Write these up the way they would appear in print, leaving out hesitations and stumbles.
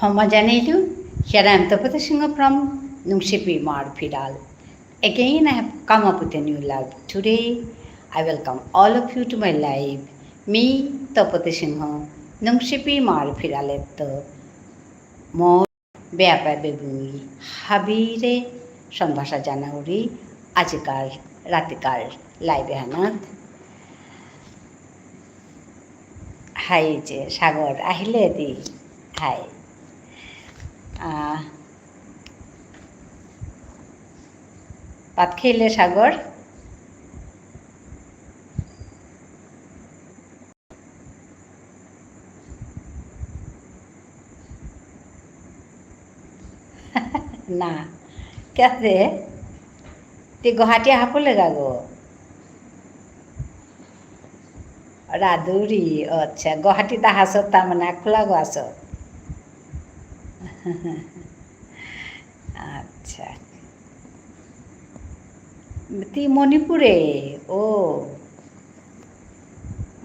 Homogeneity, here I am Tapata Singh from Nungshipi Marpidal. Again, I have come up with a new live. Today, I welcome all of you to my live. Me, Tapata Singh, Nungshipi Marpidal, more Beapa Bebu, Habire, Sambhasha Janaguri, Ajikar, Ratikar, Live Hanat. Hi, Sagar, Ahiledi. Hi. ভাত খেলে সাগর? না কেতে ती गुवाहाटी हापलेगा गो राधुरी अच्छा गुवाहाटी ता हासत ता मना खुला गो आसत আচ্ছা ती মণিপুরে ও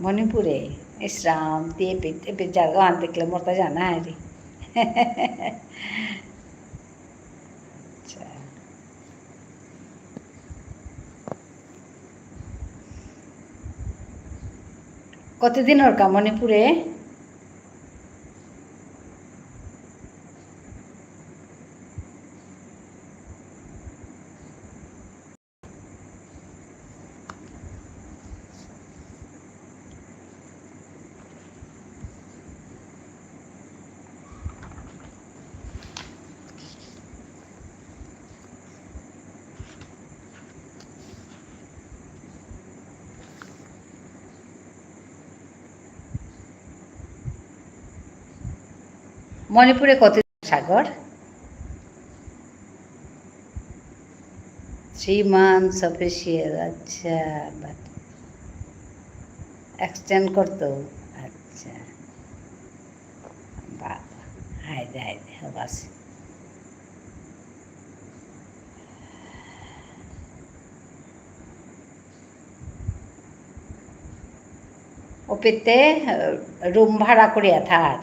মণিপুরে ইসরাম ती এপে জায়গা আন দেখলে মোরতা জানা আরে আচ্ছা কতদিন ওর কা মণিপুরে মণিপুরে কতদিন সাগর 3 months official अच्छा বাট এক্সটেন্ড করতো আচ্ছা বাবা হায়দে হায়দে বাস ওপেতে রুম ভাড়া করিয়া থার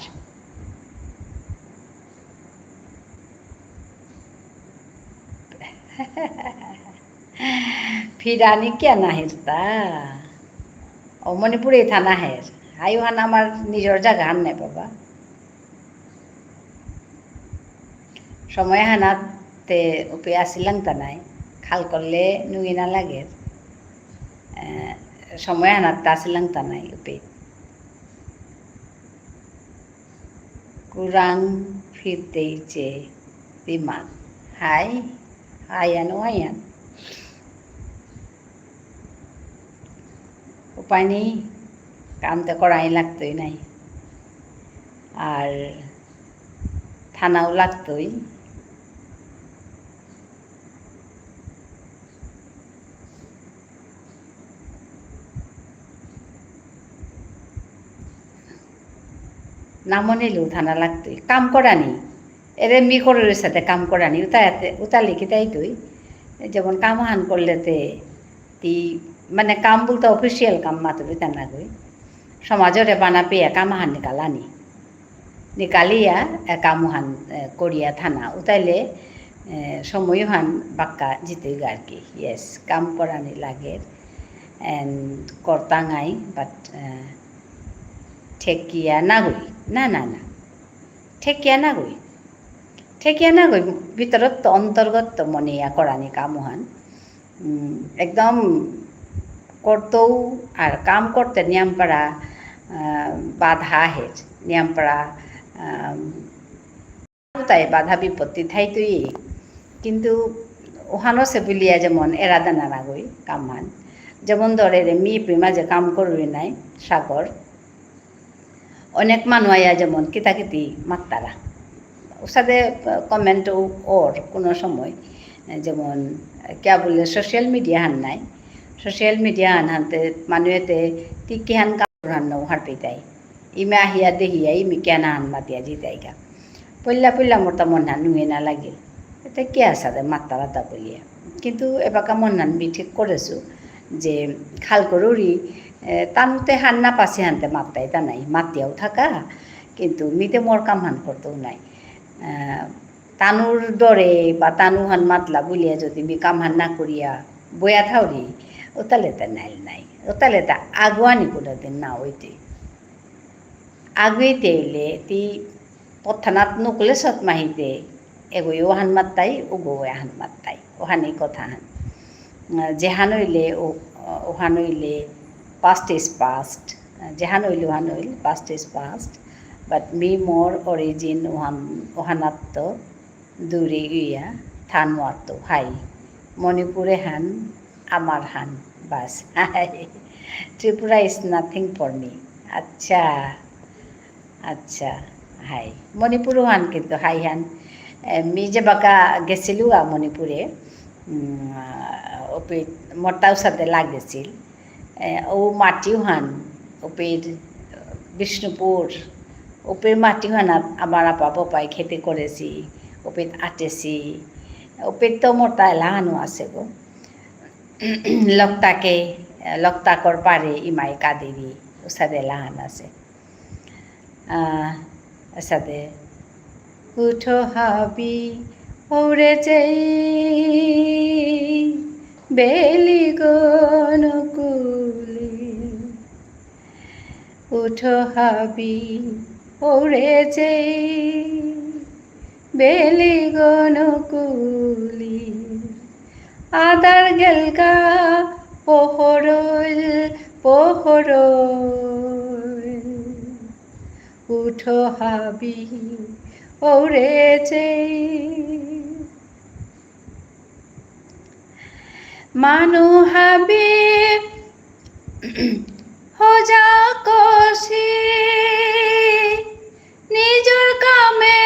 ফিরানি क्या নাহিরতা ও মণিপুরে থানা হের আইহান আমার নিজের জায়গা হান নাই বাবা সময় হানাতে উপে আসিলাম তা নাই খাল করলে নুই না লাগে সময় হানাতে আসিলাম তা নাই উপে kurang fiteice timan hai ayan ayan উপায় নেই কাম তো করাই লাগতোই নাই আর থানাও লাগতোই না মনে নিলেও থানা লাগতোই কাম করানি এরে মি করের সাথে কাম করানি উতা লিখি তাই তুই যেমন কাম হান করলেতে তি মানে কাম বলতে অফিসিয়াল কাম মাত্র তা না গই সমাজরে বানা পেয়ে কামাহান নিকালিয়া কামহান করিয়া থানা উতাইলে সময়হান বাক্কা জিতে আর কি ইয়েস কাম করানি লাগে করতাঙাই বাট ঠেকিয়া না গই না না না ঠেকিয়া না গই ভিতরত তো অন্তর্গত মনিয়া করানি কামহান একদম করতেও আর কাম করতে নিয়মপাড়া বাধা হের নিয়মপাড়া তাই বাধা বিপত্তি থাই তুই কিন্তু ওহানো সে বুলিয়া যেমন এরাদা নানা গই কামহান যেমন ধরে রে মি প্রেমা যে কাম করবি নাই সাগর অনেক মানুষ আয়া যেমন কিতাকিতি মাত্তারা ওর সাথে কমেন্ট ওর কোনো সময় যেমন क्या बोले सोशल मीडिया हान নাই सोशल मीडिया हानते मानुएते ती केहान काम हान हार पेताई इमे आहिया देहिया इमे केना हान मातिया जिताइगा पल्ला मोरता मन हान नुए ना লাগে এটা কে আসাদে মাত্তারা তা বলিয়া কিন্তু এবাকা মন হান বি ঠিক করেছো যে খাল করুরি তানতে হান্না পাশে হানতে মাত্তাই তা নাই মাতিয়াও থাকা কিন্তু মিতে মোর কাম হান করতেও নাই তানুর ডরে বা তানুহান মাতলা বলিয়া যদি মি কামহান না করিয়া বয়া থাউরি ওতালে তা নাইল নাই ওতালে তা আগুয়ানি কোনোদিন না হইতে আগুইতে হইলে তি পথানাত নকলে সৎ মাহিতে এগোই ওহান মাত্তাই ওগো এহান মাত্তাই ওহানি কথা হান যেহান হইলে ওহান হইলে past is past যেহান হইলে ওহান হইল past is past but me more origin ওহানাত্ত দূরে গিয়া থান মাত্ত হাই মণিপুরে হান আমার হান বাস হাই Tripura is nothing for me আচ্ছা আচ্ছা হাই মণিপুরও হান কিন্তু হাই হান মি যে বাকা গেছিলো মণিপুরে ওপে মোটাও সাথে লাগেছিল ও মাটিও হান ওপের বিষ্ণুপুর ওপের মাটিও হান আমার আপা পাপাই খেতে করেছি ওপের আটেছি ওপের তো মোটা এলাহানো আছে গো লকতাকর পারে ইমাই কাদেরি ও সাথে এলাহান আছে সাথে উঠো হাবি ওরে যাই বেলি গনকুলি উঠো হাবি ওরে যাই বেলি গনকুলি আদার গেলগা পোহরল উঠো হাবি ওরে যাই মানু হাবি হজা কষি নিজর কামে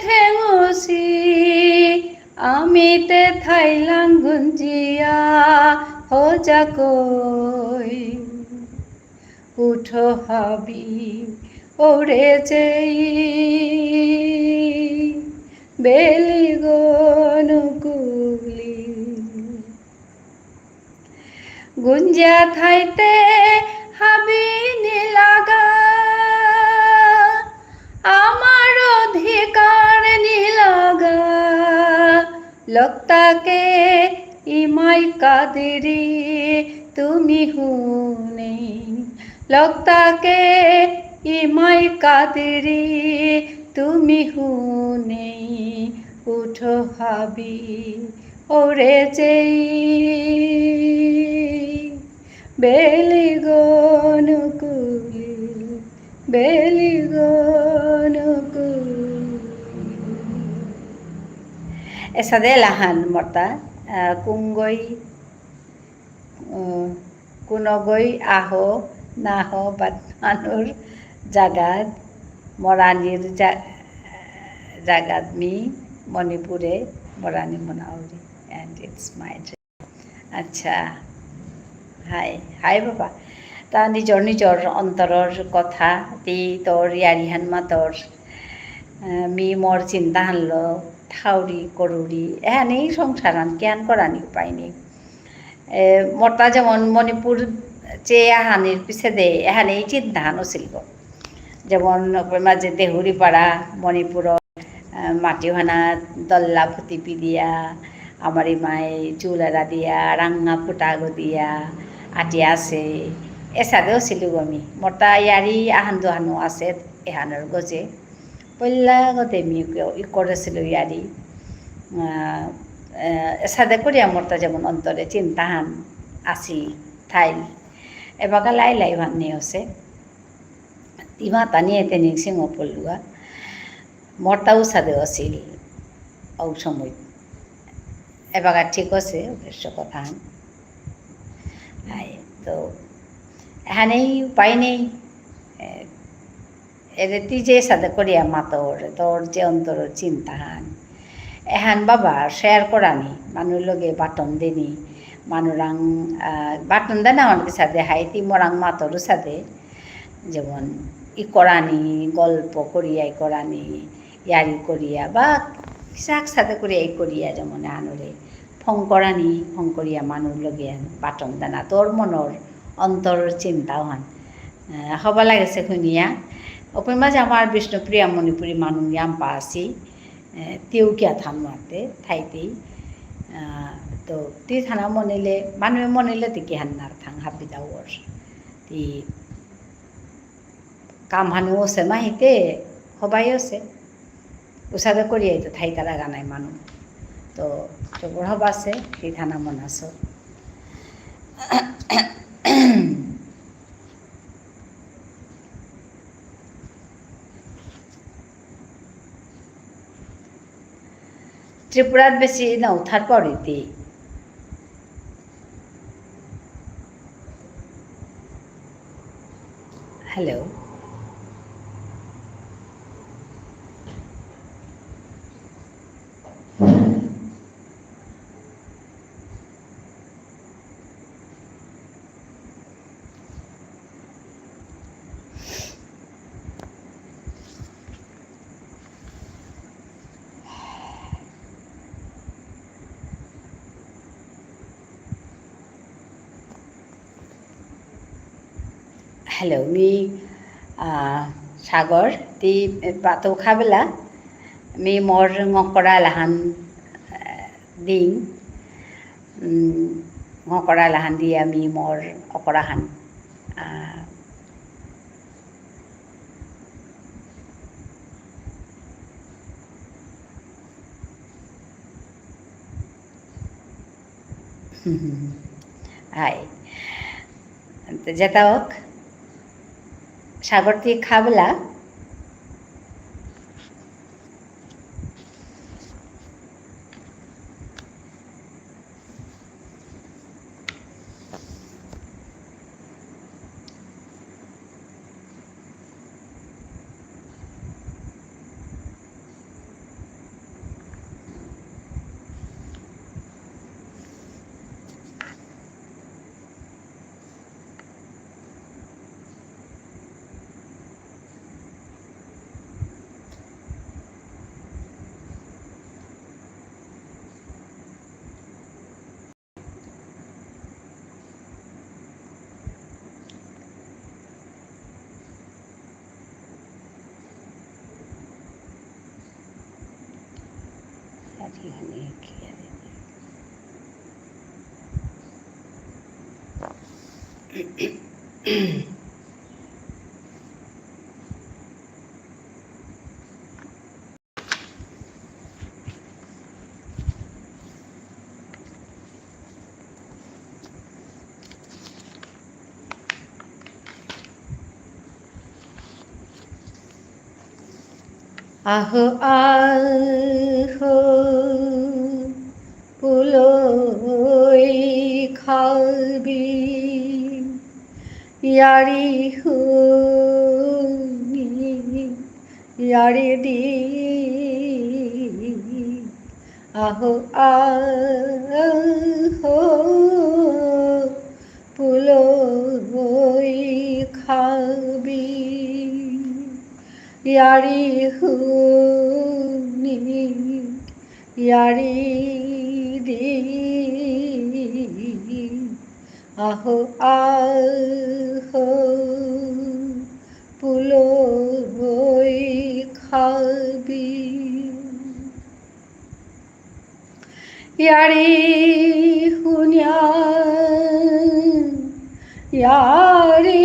থেঙুছি আমিতে থাইলাং গুঞ্জিয়া হজা কই উঠো হাবি ওরে যাই বেলি গনকুলি গুঞ্জা থাইতে হাবি নিলাগা আমার অধিকার নিলাগা লক্তাকে ইমাই কাদেরি তুমি হুনে লক্তাকে ইমাই কাদেরি তুমি হুনে উঠো হাবি ওরে যাই বেলি গনকুলি বেলি গনকুলি এসা দে লাহান মতা কুংগই কুনগই আহো নাহ বাদমানুর জাগাত মরানির জাগাত মি মণিপুরে মরানি মনাউরি অ্যান্ড ইটস মাই ড্রিম আচ্ছা হাই হাই বাবা তা নিজর নিজর অন্তরর কথা তি তোর ইয়ারিহান মাতর মি মোর চিন্তা হানল ঠাউরি করুরি এহানেই সংসারান জ্ঞান করানি পাইনি মতা যেমন মণিপুর চেয়ে আহানির পিছে দে এহানেই চিন্তা হানো ছিল যেমন মাঝে দেহুরি পাড়া মণিপুর মাটিহানা দল্লা ফুটিপি দিয়া আমার মায়ে চুলারা দিয়া রাঙা ফুটাগো দিয়া আটি আছে এসাদেও ছিল আমি মতা ইয়ারি আহান দোহানো আছে এহানোর গজে পল্লা গতে মি করেছিল ইয়ারি এসাদে করিয়া মরতা যেমন অন্তরে চিন্তাহান আসি থাইল এবাকা লাই লাই ভান্নি আছে তিমা টানিয়ে তেনি সিংহ পড়লুয়া মরতাও সাদেও আছিল ঔ সময় এবাকা ঠিক আছে অবশ্য কথা তো এখানেই উপায় নেই এটি যে সাথে করিয়া মাতর তোর যে অন্তর চিন্তাহান এহান বাবা শেয়ার করানি মানুষ লগে বাটন দেনি মানুরাং বাটন দেয় না অনেক সাথে হাইতি মরাং মাতরও সাথে যেমন করানি গল্প করিয়া করানি ইয়ারি করিয়া বা শাক সাথে করিয়া করিয়া যেমন আনরে ফং করিয়া মানুষ লগে বাটন দানা তোর মনৰ অন্তৰৰ চিন্তাও হান হবা লাগেছে শুনিয়া Open mas amar Bishnupriya Manipuri Manu Yam Pasi, Tiukia Thamate, Taiti, to Tithana Monele, Manu Monele, the Kihanar Thang Happy Hours. The Kamhanu Semahite, Hobayose, Usada Korea, the Taitaraganai Manu. To Choborhabase, Tithana Monaso. Tripurat besi na uthar poriti. Hello. Hello, me Sagar, the Pato Kabila, me more Mokoralahan ding Mokoralahan dia me more Okorahan. Hi. Jataok Sagarti Kabila. Aho aho puloi khalbi yari hu yari di aho aho puloi khalbi yari hu yari di aho aho puloi khalbi yari hunya yari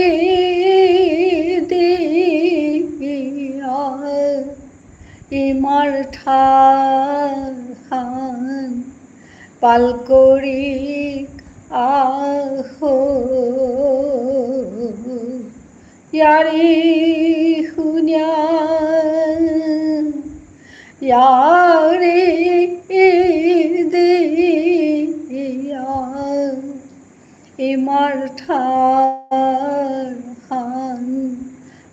Imar than palkori aho yari hunya yari diya imar than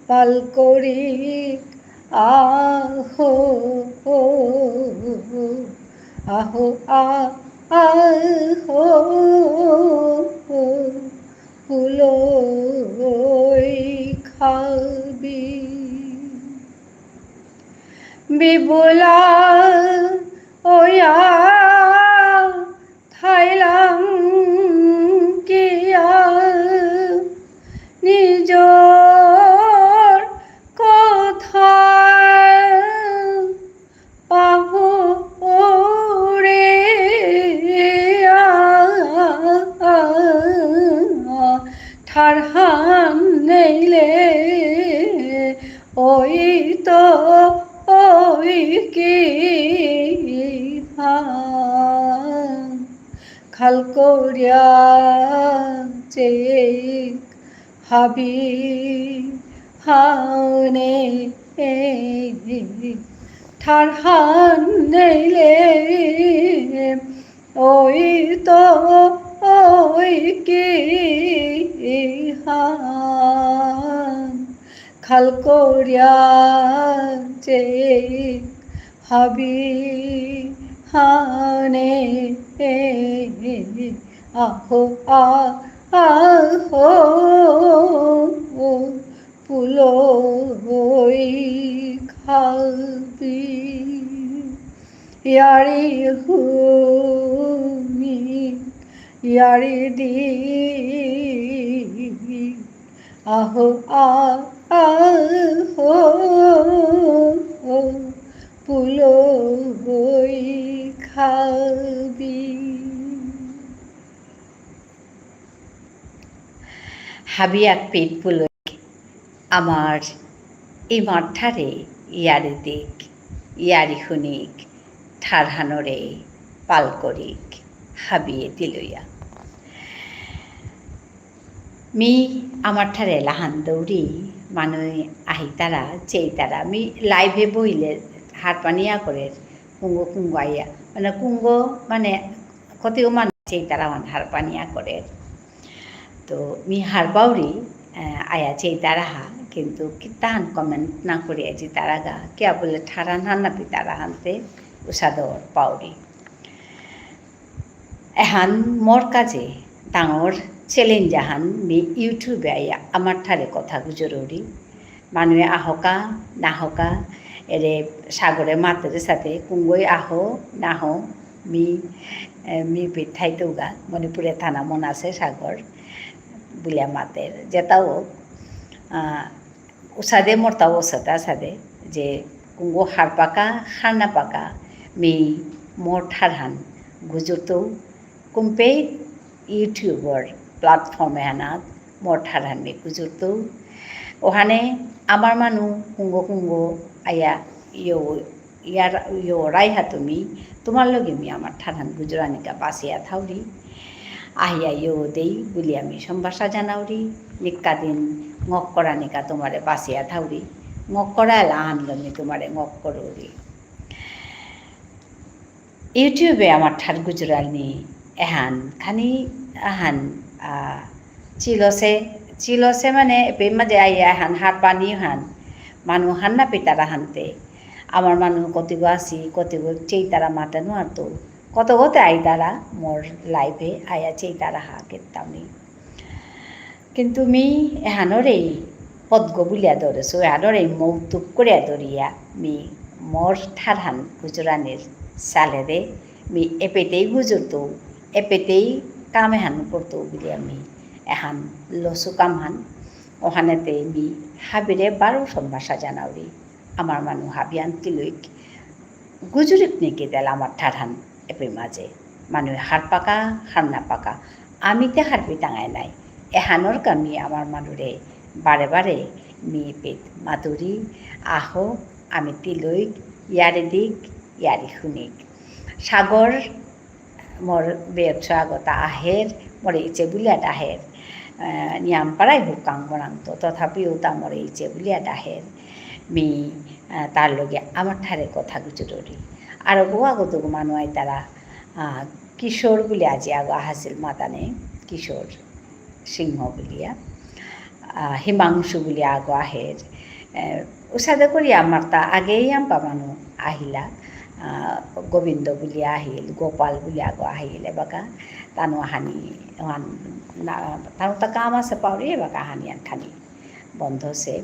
palkori aho aho aho puloi khalbi bibula oya thailang kiya nijor ko কি খাল করিয়া চে হাবি হানে ঠার হান নেইলে ওই তো ওই কি হান খাল করিয়া চে হাবি হানে আহো আহো পুলো খাবি ইয়ারি হুমি ইয়ারি দি আহো আহো পুলো খাবি। হাবি এক পেট পুলো আমার এই মাঠারে ইয়ারি দিক ইয়ারি শুনিক ঠারহানরে পাল করিক হাবিয়ে দিলইয়া মি আমার ঠারে লাহান দৌড়ি মানুষ আহি তারা চেই তারা মি লাইভে বইলে হাত পানিয়া করে কুঙ্গ কুঙ্গ আইয়া মানে কুঙ্গ মানে কতও মানুষ চেই তারা হার পানিয়া করে তো মি হার বাউরি আয়া চেই তারা হা কিন্তু কিতাহান কমেন্ট না করে যে তারা গা কে বলে ঠারান হান্নাপি তারা হানতে উষাদর পাউরি এহান মোর কাজে ডাঙর চ্যালেঞ্জ আহান মি ইউটিউবে আইয়া আমার ঠারে কথা জরুরি মানুহে আহকা নাহকা এরে সাগরে মাতের সাথে কুঙ্গই আহো নাহ মি মি পিঠাইতেও গা মণিপুরে থানা মন আছে সাগর বুলিয়া মাতের যেটাও উসাদে মরতাও ওসাতা সাদে যে কুঙ্গো হার পাকা হার না পাকা মি মোর ঠারহান গুজরতো কুম্পে ইউটিউবর প্ল্যাটফর্মে আনাত মোর ঠারহান মি গুজরতো ওখানে আমার মানু কুঙ্গো কুঙ্গো আয়া ইয়ার রাইহা তুমি তোমার লগে মি আমার ঠারহান গুজরানিকা বাসিয়া থাউরি আহিয়া দেই বলি আমি সম্ভাষা জানাউরি নিকা দিন ngọc করা নিকা তোমারে বাসিয়া থাউরি ngọc করা আনলমি তোমারে ngọc করুরি ইউটিউবে আমার ঠার গুজরানি এহান খানি আহান চিলসে মানে মাঝে আইয়া হান হাত পানি হান মানুষ হান না পিতারা হানতে আমার মানুষ কতিগো আসি কতিগো চেই তারা মাতানো আর তো কত গতে আই তারা মোর লাইফে আয়া চেই তারা হা কেতামনি কিন্তু মি এহানরে পদ্ম বুলিয়া ধরেছো এহানরে মৌতুক করিয়া ধরিয়া মি মোর ঠারহান গুজরানের সালেরে মি এপেতেই গুজরতো এপেতেই কামে হান করতো বলি আমি এহান লসু কাম হান ওখানেতে মি হাবিরে 12 সম্ভাষা জানাউরি আমার মানুষ হাবিয়ান কিলইক গুজরিক নেকি দেল আমার ঠারহান এপে মাঝে মানুষ হার পাকা হার না পাকা আমিতে হারপি টাঙায় নাই এহানোর কামি আমার মানুরে বারে বারে মি পেট মাধুরী আহো আমি তিলইক ইয়ারে দিক ইয়ারি শুনিক সাগর মোর বেয়চ্ছ আগতা আহের মরে ইচ্ছে বুলিয়া ডাহের নিয়াম পাড়াই হোক কাম বনাংতো তথাপিও তা মরে ইচ্ছে বুলিয়া ডাহের মি তার লগে আমার ঠারে কথা গুজরি আর আগত মানুষ তারা কিশোর বলে আজি আগ আহাছিল মাতানে কিশোর সিংহ বলিয়া হিমাংশু বলে আগ আহের উষাদে করি আমার তা আগেই আম্পা মানুষ আহিলা গোবিন্দ বলি আহিল গোপাল বলি আগ আহিল এবাকা তানো হানি তানো তা কাম আছে পাউরি এবাকা হানি আনখানি বন্ধ সে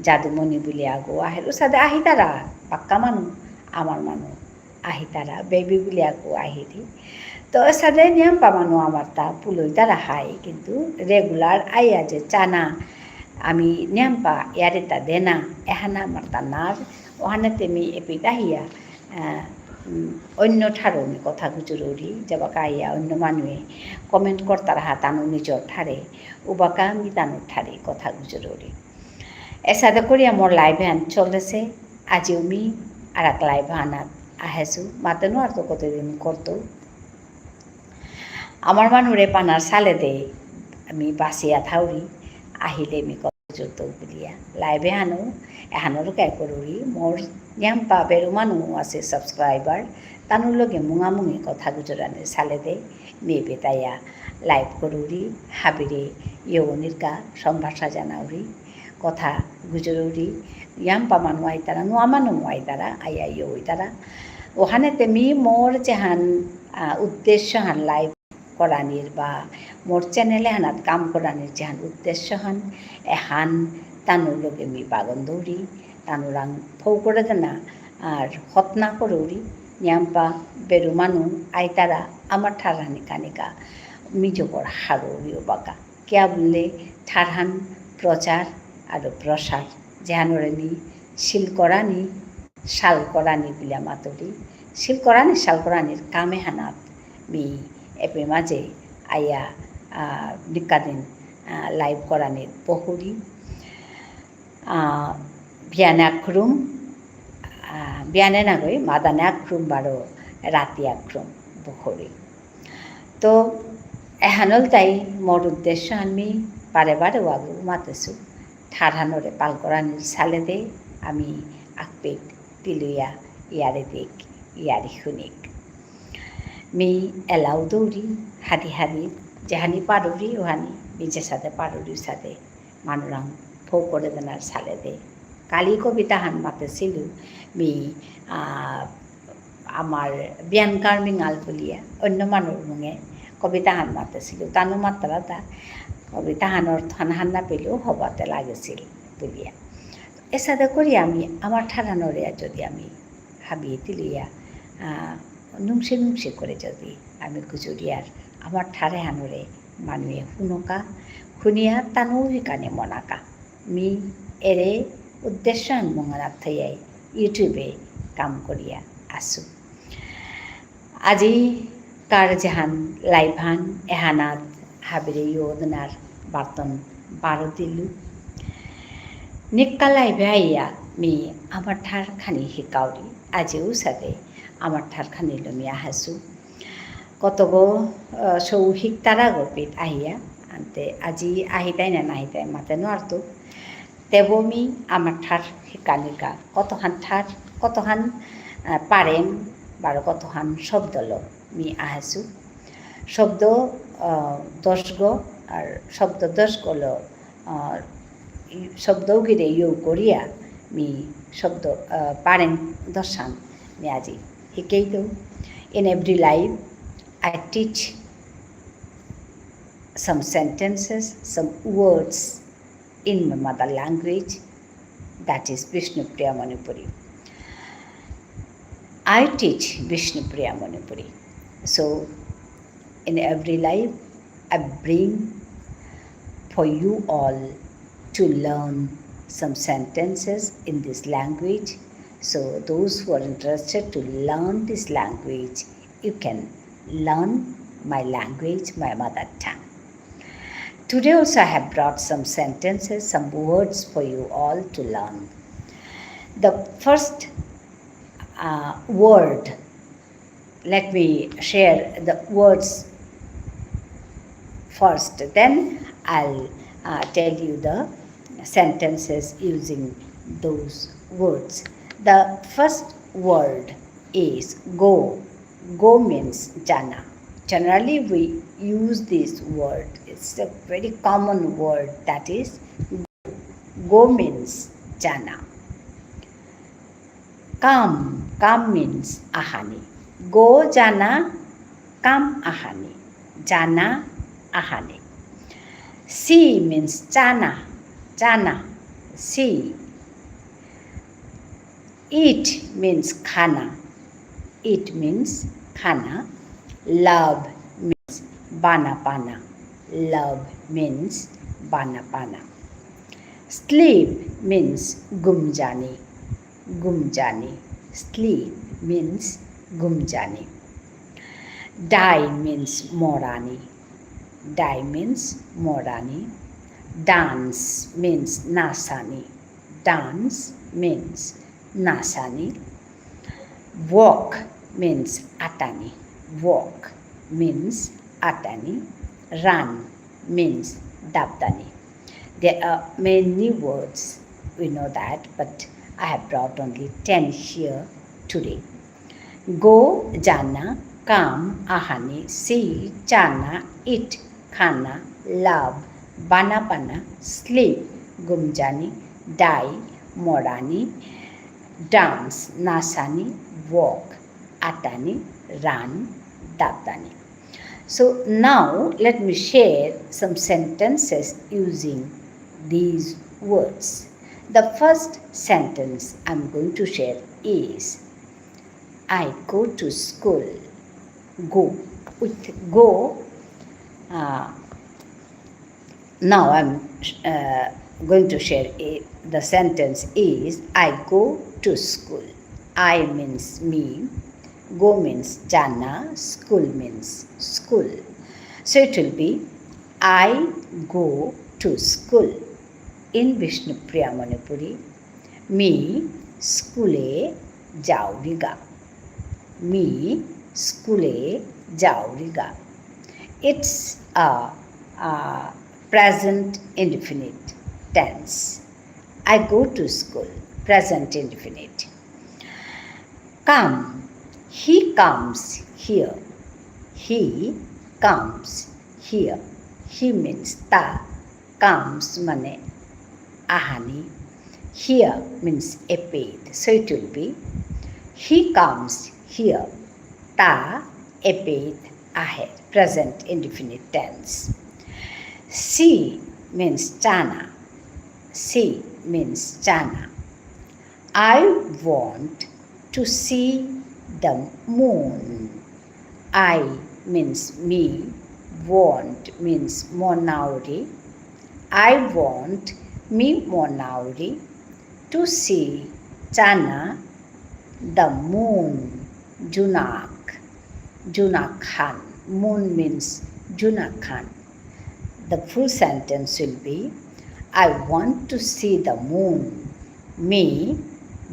যাদুমণি বলি আগ আহিল উষাদে আহি তারা পাক্কা মানুষ আমার মানুষ আহি তারা বেবি বলি আগ আহিলি তো সাদে নিয়ম পা মানুষ আমার তা পুলই তারা হাই কিন্তু রেগুলার আইয়া যে চানা আমি নিয়ম পা ইয়ারে তা দেনা এহানা আমার তা নার ওখানে তেমি এপিত আহিয়া অন্য ঠারো আমি কথা গুজরি যাবাকা আইয়া অন্য মানুষে কমেন্ট করতার হাতানো নিজর ঠারে উবাকা আমি তানোর ঠারে কথা গুজরি এসাদে করিয়া মোর লাইভে আন চলেছে আজিও মি আর এক লাইভ আনাত আহেছো মাতেনো আর তো কতদিন করতো আমার মানুরে পানার সালে দে আমি বাঁচিয়া থাউরি আহিলে আমি কত যত বুলিয়া লাইভে আনো এহানোর কে করুরি মোর ন্যাম্পা বেরো মানুহ আছে সাবস্ক্রাইবার তানোর লগে মুঙামুঙি কথা গুজরানে সালে দে মেয়ে বেতাইয়া লাইভ করুরি হাবিরে ইয়নিরকা সম্ভাষা জানাউরি কথা গুজরুরি ন্যাম্পা মানুহ আই তারা নোয়া মানুহ আই তারা আইয়া ইয় তারা ওখানে তেমি মোর যেহান উদ্দেশ্য হান লাইভ করানির বা মোর চ্যানেলে হানাত কাম করানির যেহান উদ্দেশ্য হান এহান তানোর লগে মি বাগন দৌড়ি তানোরাং ফৌ করে দেনা আর হতনা করৌরি ন্যাম্পা বেরু মানু আই তারা আমার ঠারহানি কানিকা মিজবর হারৌরিও বাকা কেয়া বললে ঠারহান প্রচার আর প্রসার যেহানরে নি শিল করানি শাল করানি বিলা মাতরি শিল করানি শাল করানির কামে হানাত মি এপে মাঝে আইয়া নিকাদিন লাইভ করানির বহুরি বিয়ানে আখ্রুম বিয়ানে না গই মাদানে আখ্রুম বারো রাতি আখ্রুম বহুরি তো এহানল তাই মোর উদ্দেশ্য আমি বারে বারে ওয়াগু মাতেছু ঠারহানরে পাল করানির সালে দে আমি আকপেক তিলুয়া ইয়ারে দিক ইয়ারি শুনিক মি এলাও দৌড়ি হাদি হাদি যেহানি পারুরি ওহানি নিজের সাথে পারুরির সাথে মানুরাং ফৌ করে দেনার সালে দে কালি কবিতা হান মাতেছিল মি আমার বিয়ান কার্মিঙাল বলিয়া অন্য মানুষ মুঙে কবিতা হান মাতেছিল তানো মাত্রা তা কবিতা হানর থান হান্না পেলেও হবাতে লাগেছিল বলিয়া এর সাথে করি আমি আমার ঠারানোরে যদি আমি হাবিয়ে তিলিয়া নুংসে নুংসে করে যদি আমি গুজরিয়ার আমার ঠারে হানরে মানুয়ে শুনকা শুনিয়া তানো কানে মনাকা মি এরে উদ্দেশ্য মঙানাত থইয়াই ইউটিউবে কাম করিয়া আসু আজি কার জাহান লাইভান এহানাত হাবিরে ইয়োদনার বার্তন বারো দিলু নিক্কা লাইভে আইয়া মি আমার ঠার খানি শিকাউরি আজিও সাথে আমার ঠার খানি লমি আহাসু কতগো সৌহিক তারা গোপিত আহিয়া আনতে আজি আহিতাই না নাহিতাই মাতে নোয়ারতো তেবমি আমার ঠার শিকানিকা কতহান পারেন বারো কতহান শব্দ লো মি আহাসু শব্দ 10 গো আর শব্দ 10 গলো শব্দও গিরে ইউ করিয়া মি শব্দ পারেন দর্শান মি আজি শিকেই তো in every life I teach some sentences, some words in my mother language, that is Vishnupriya Manipuri. I teach Vishnupriya Manipuri. So in every life I bring for you all to learn some sentences in this language. So those who are interested to learn this language, you can learn my language, my mother tongue. Today also I have brought some sentences, some words for you all to learn. The first word, let me share the words first, then I'll tell you the sentences using those words. The first word is go. Go means jana. Generally we use this word. It's a very common word, that is go. Go means jana. Come. Come means ahani. Go jana, come ahani. Jana ahani. See means jana. Jana. See. Eat means khana. Eat means khana. Love means bana pana. Love means bana pana. Sleep means gumjani. Gumjani. Sleep means gumjani. Die means morani. Die means morani. Dance means nasani. Dance means nasani. Walk means atani. Walk means atani. Run means dabdani. There are many words, we know that, but I have brought only 10 here today. Go, jana, come, ahani, see, chana, eat, khana, love, bana bana, sleep, gumjani, die, morani, dance, nasani, walk, atani, run, dabdani. So now let me share some sentences using these words. The first sentence I'm going to share is I go to school. Go. With go, now I'm going to share the sentence is I go to school. I means me. Go means jana. School means school. So it will be I go to school. In Vishnupriya Manipuri, me skule jauriga. Me skule jauriga. It's a present indefinite tense. I go to school. Present indefinite. Come. He comes here. He comes here. He means ta. Comes mane ahani. Here means eped. So it will be he comes here. Ta eped aher. Present indefinite tense. See means chana. See means chana. I want to see the moon. I means me. Want means monauri. I want me monauri to see chana the moon. Junak. Junakhan. Moon means Junakhan. The full sentence will be I want to see the moon. Me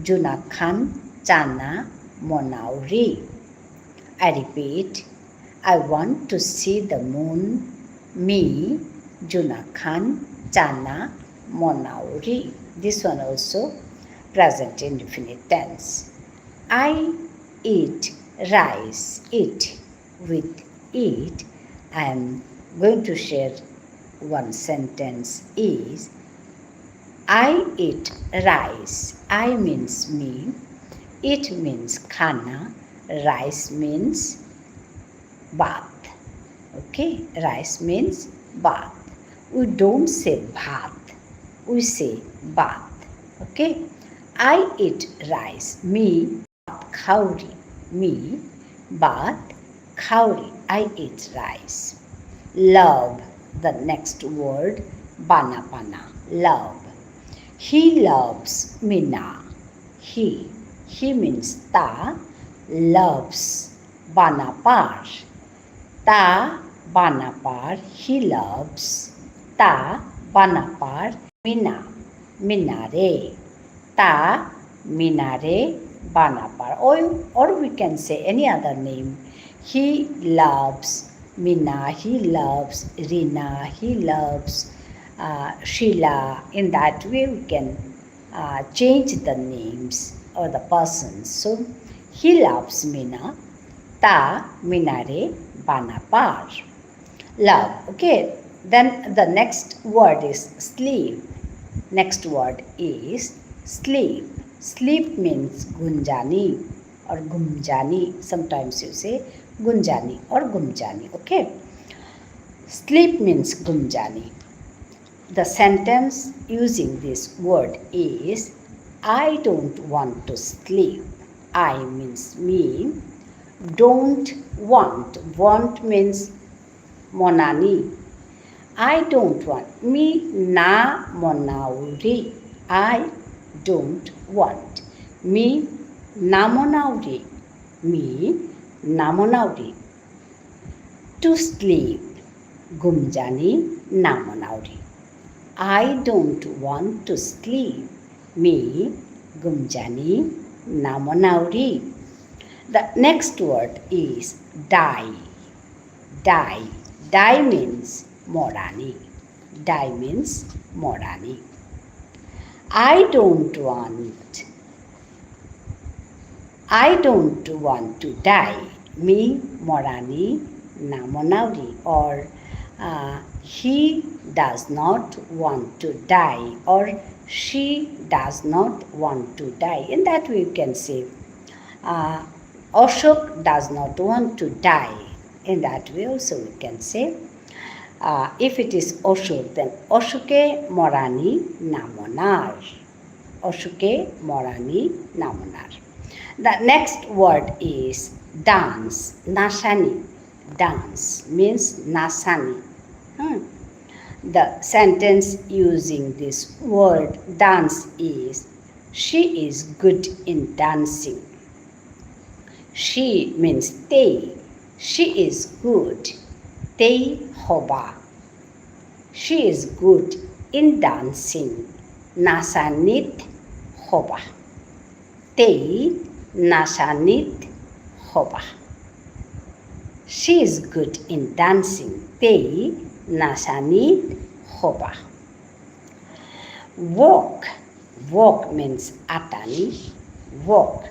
Junakhan chana monauri. I repeat, I want to see the moon. Me Junakhan chana monauri. This one also present indefinite tense. I eat rice. Eat. With eat, I am going to share one sentence is I eat rice. I means me. It means khana. Rice means bath. Okay, rice means bath. We don't say bhat. We say bath. Okay, I eat rice. Me khauri. Me bath khauri. I eat rice. Love. The next word bana bana. Love. He loves Mina. He means ta. Loves banapar. Ta banapar. He loves ta banapar Mina. Minare. Ta minare banapar. Or we can say any other name. He loves Mina. He loves Rina. He loves Sheila. In that way we can change the names or the persons. So he loves Mina. Ta minare banapar. Love. Okay. Then the next word is sleep. Next word is sleep. Sleep means gunjani or gumjani. Sometimes you say gunjani or gumjani. Okay. Sleep means gumjani. The sentence using this word is I don't want to sleep. I means me. Don't want. Want means monani. I don't want. Me na monauri. I don't want. Me na monauri. Me na monauri. To sleep. Gumjani na monauri. I don't want to sleep. Me gumjani na monauri. The next word is die. Die. Die means morani. Die means morani. I don't want to die. Me morani namonauri, or he does not want to die, or she does not want to die. In that way you can say Ashok does not want to die. In that way also we can say if it is Ashok, then Ashoke morani namonar. Ashoke morani namonar. The next word is dance. Nasani. Dance means nasani. The sentence using this word dance is, she is good in dancing. She means they. She is good. They hoba. She is good in dancing. Nasanit hoba. They nasanit hoba. She is good in dancing. They nasanit hoba. Walk. Walk means atani. Walk.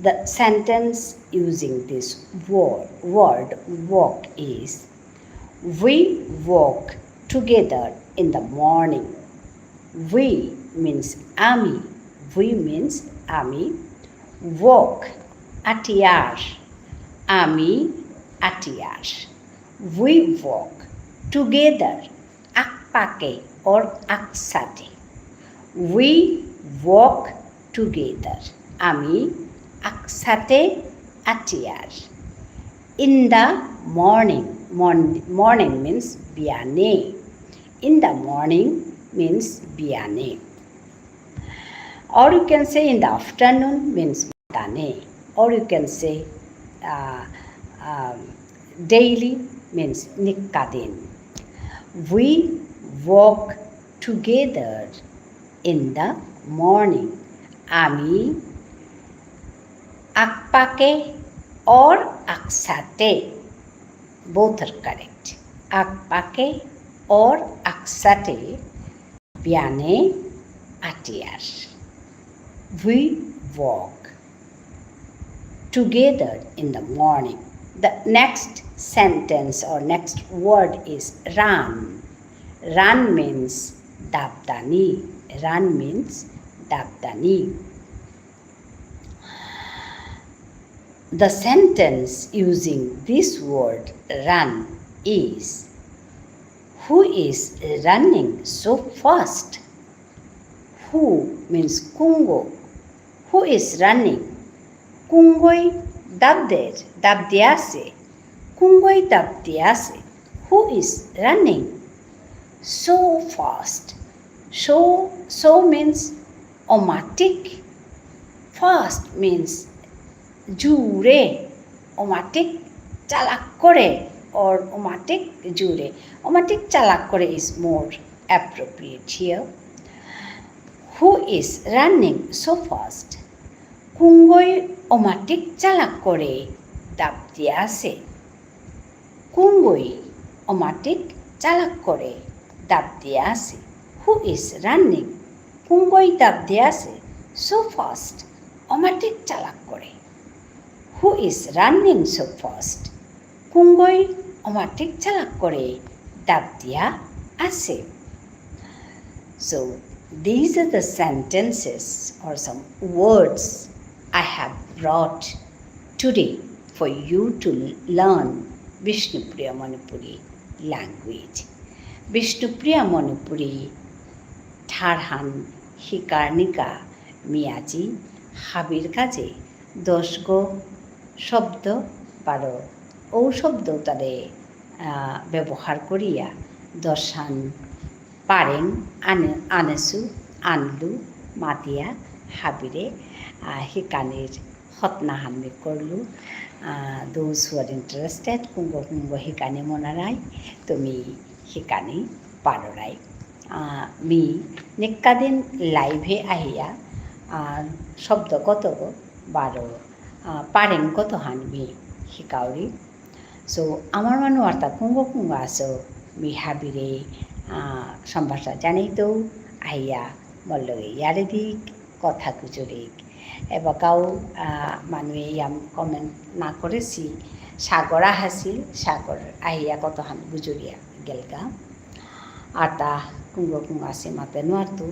The sentence using this word walk is, we walk together in the morning. We means ami. We means ami. Walk atiyar. Ami atiyar. We walk together akpake or aksate. We walk together. Ami aksate atiyar. In the morning. Morning means biane. In the morning means biane. Or you can say in the afternoon means matane. Or you can say daily means nikkadin. We walk together in the morning. Ami akpake or aksate. Both are correct. Akpake or aksate biane atiyar. We walk together in the morning. The next sentence or next word is run. Run means dabdani. Run means dabdani. The sentence using this word run is, who is running so fast? Who means kungo. Who is running? Kungoi dabdiase. Kungoi dabdiase. Who is running so fast? So means omatic. Fast means jure. Omatic chalak kore or omatic jure. Omatic chalak kore is more appropriate here. Who is running so fast? Kungoi omatic chalak kore dabdiase. Kungoi omatic chalak kore dabdiase. Who is running? Kungoi dabdiase so fast. Omatic chalak kore. Who is running so fast? Kungoi omatic chalak kore dabdia ase. So these are the sentences or some words I have brought today for you to learn Vishnupriya Manipuri language. Vishnupriya Manipuri Tharhan Hikarnika Miyaji হাবির কাজে 10 গো শব্দ 12 ও শব্দ তারে ব্যবহার করিয়া দশান পারেন আনেসু আনলু মাতিয়া হাবিরে হিকানির হতনাহান্মি করলু those who are interested কুঙ্গ হিকানি মনারাই তুমি হিকানি পাররাই me নিক্কাদিন লাইভে আহিয়া শব্দ কত 12 pareng ko to han mi hikauri so amar manu arta kungo aso mi habire সম্ভাষা জানেই তো আইয়া মল্লগে ইয়ারে দিক কথা কুচুরিক এবাকাও মানুহে ইয়াম কমেন্ট না করেছি সাগর আহাছিল সাগর আহিয়া কত হান গুজরিয়া গেলগা আটা কুঙ্গ আছে মাতে নোয়ারতো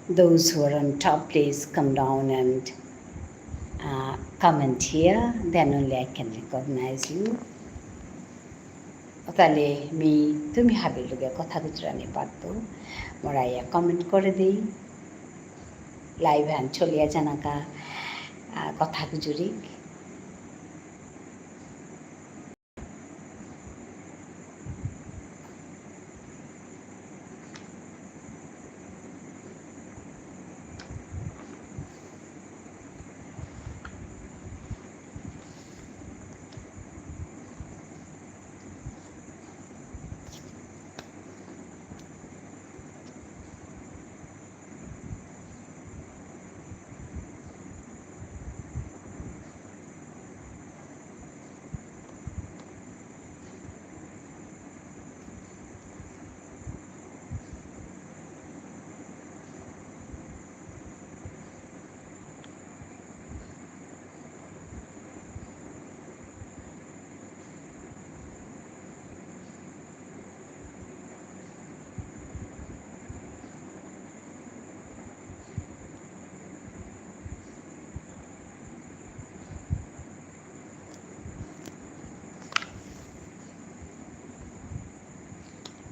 Those who are on top, please come down and comment here. Then only I can recognize you. তাহলে তুমি হাবির লোকে কথা গুজরানি পারতো মোরাইয়া কমেন্ট করে দিই লাইভ হ্যান চলিয়া জানাকা কথা গুজুরি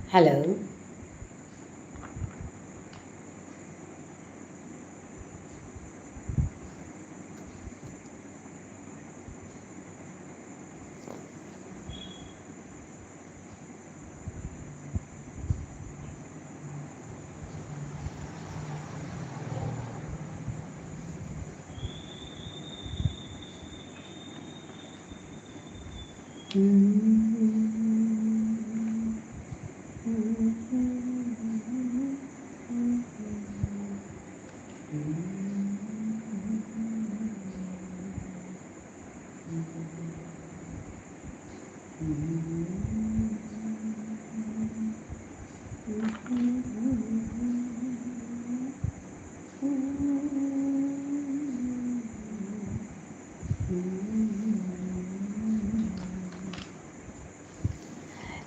Hello.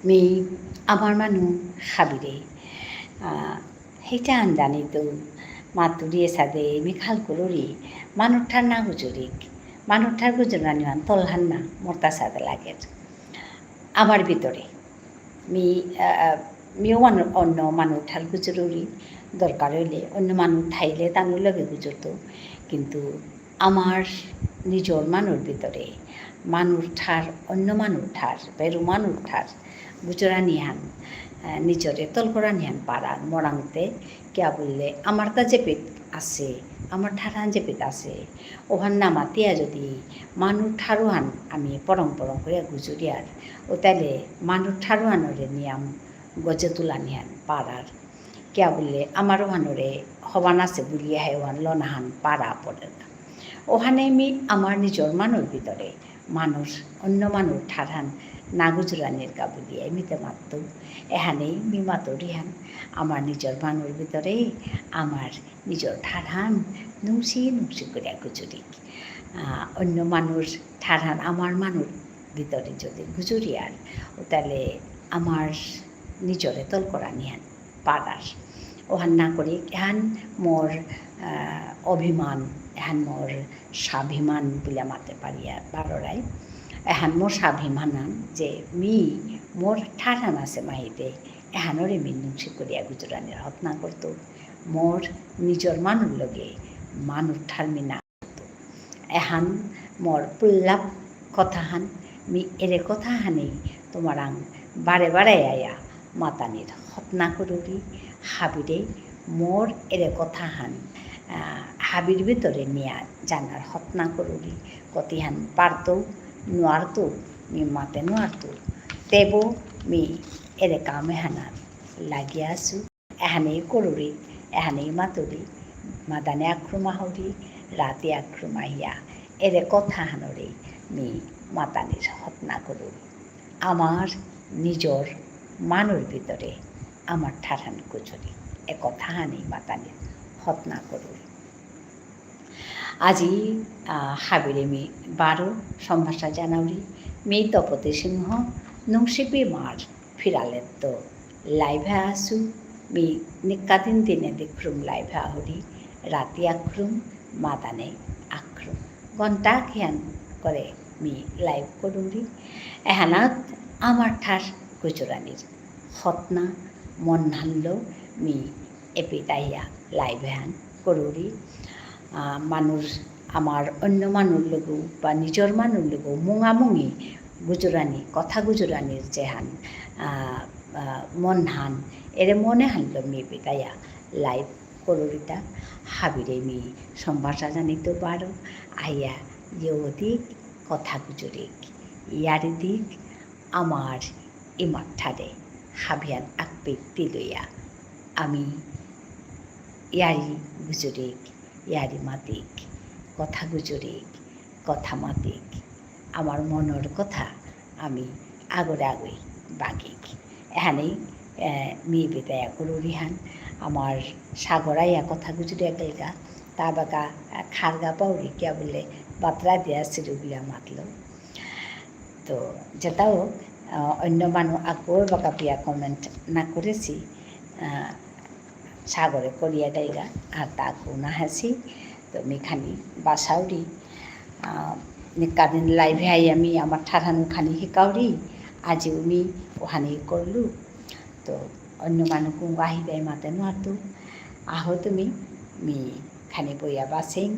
মি আমার মানু হাবিরে সেইটা আনজানি তো মাতুরিয়ে সাদে মি খাল করি মানুষটার না গুজরিক মানুষটার গুজরানি মান তলহান না মোরতা সাদে লাগে আমার ভিতরে মিও অন্য মানুষ ঠাল গুজরি দরকার হইলে অন্য মানুষ ঠাইলে তানোর লগে গুজরতো কিন্তু আমার নিজর মানুষ ভিতরে মানুষ ঠার অন্য মানুষ ঠার বেরু মানুষ ঠার গুজরানি হান নিজরে তল করা নিহান পাড়ার মরাংতে কিয়া বললে আমার তা জেপিত আছে আমার ঠারান জেপিত আছে ওহান নামাতিয়া যদি মানুষ ঠারুহান আমি পরং করে গুজরিয়ার ও তাইলে মানুষ ঠারুহানরে নিয়াম গজে তুলা নিহান পাড়ার কিয়া বললে আমার ওহানরে হবান আছে বুলিয়া হে ওহান লনাহান পাড়া পড়ে না ওখানে আমি আমার নিজর মানুষ ভিতরে মানুষ অন্য মানুষ ঠারহান না গুজরানির কাবুলিয়া মিতে মাত্র এহানেই মি মাতরিহান আমার নিজর মানুষ ভিতরে আমার নিজর ঠারহান নুসি করিয়া গুজরি অন্য মানুষ ঠারহান আমার মানুষ ভিতরে যদি গুজরিয়ার ও তাহলে আমার নিজরে তল করা নিহান পাড়ার ওহান না করি এহান মোর অভিমান এহান মোর স্বাভিমান বলে মাতে পারি আর বারোরাই এহান মোর স্বাভিমানান যে মি মোর ঠাঠান আছে মাহিতে এহানরে মি নুংসি করিয়া গুজরানির হত্যা করতো মোর নিজর মানুষ লগে মানুষ ঠারমি না করতো এহান মোর পুল্লাপ কথাহান মি এরে কথাহানেই তোমার আং বারে বারে আয়া মাতানির হত্যা করুরি হাবিরে মোর এরে কথাহান হাবির ভিতরে নিয়া জানার হত্যা করুরি কতিহান পারতো নোয়ারতো মি মাতে নোয়ারতো তেবো মি এরে কামে হানার লাগিয়া আসু এহানেই করুরি এহানেই মাতুরি মাদানে আক্রমাহরি রাতে আক্রমাহিয়া এরে কথা হানরে মি মাতানির হত্যা করুরি আমার নিজর মানুর ভিতরে আমার ঠাঠান কুচুরি এ কথা হানি মাতানির হত্যা করুরি আজি হাবিরে মি 12 সম্ভাষা জানুয়ারি মি তপতি সিংহ নুংসিপি মার ফিরালের তো লাইভে আসু মি নিকাদিন দিনে দেখুম লাইভে আহরি রাতি আক্রুম মাদানে আক্রুম ঘন্টা খেয়ান করে মি লাইভ করুরি এহানাত আমার ঠাস গুজরানির হতনা মন হানল মি এপিতাইয়া লাইভে হান করুরি মানুষ আমার অন্য মানুষ লগু বা নিজর মানুষ লগু মুঙামুঙি গুজরানি কথা গুজরানির যে হান মন হান এরে মনে হানল মি পিতাইয়া লাইভ করুরিতা হাবিরে মি সম্ভাষা জানিতে পারো আইয়া ইয়ে দিক কথা গুজরিক ইয়ারি দিক আমার ইমাঠারে হাবিয়ান আকৃতি লইয়া আমি ইয়ারি গুজরিক ইয়ারি মাতিক কথা গুজরিক কথা মাতিক আমার মনের কথা আমি আগরে আগই বাগিক এখানেই মি বেতায়া করুরিহান আমার সাগরাইয়া কথা গুজরিয়া গেলগা তা বাগা খারগা পাউরি কিয়া বলে বাতরা দিয়া সিরুগুলা মাতল তো যেটাও অন্য মানুষ আকৌ বাকা পিয়া কমেন্ট না করেছি সাগরে করিয়া গাইগা আর তাকু না হাসি তো মিখানি বাসাউরি কাদিন লাইভে আই আমি আমার ঠাঠানো খানি শিকাউরি আজিও মি ওখানে করলু তো অন্য মানুষ আহি দেয় মাতে নোয়াতো আহো তুমি মি খানি বইয়া বাসেন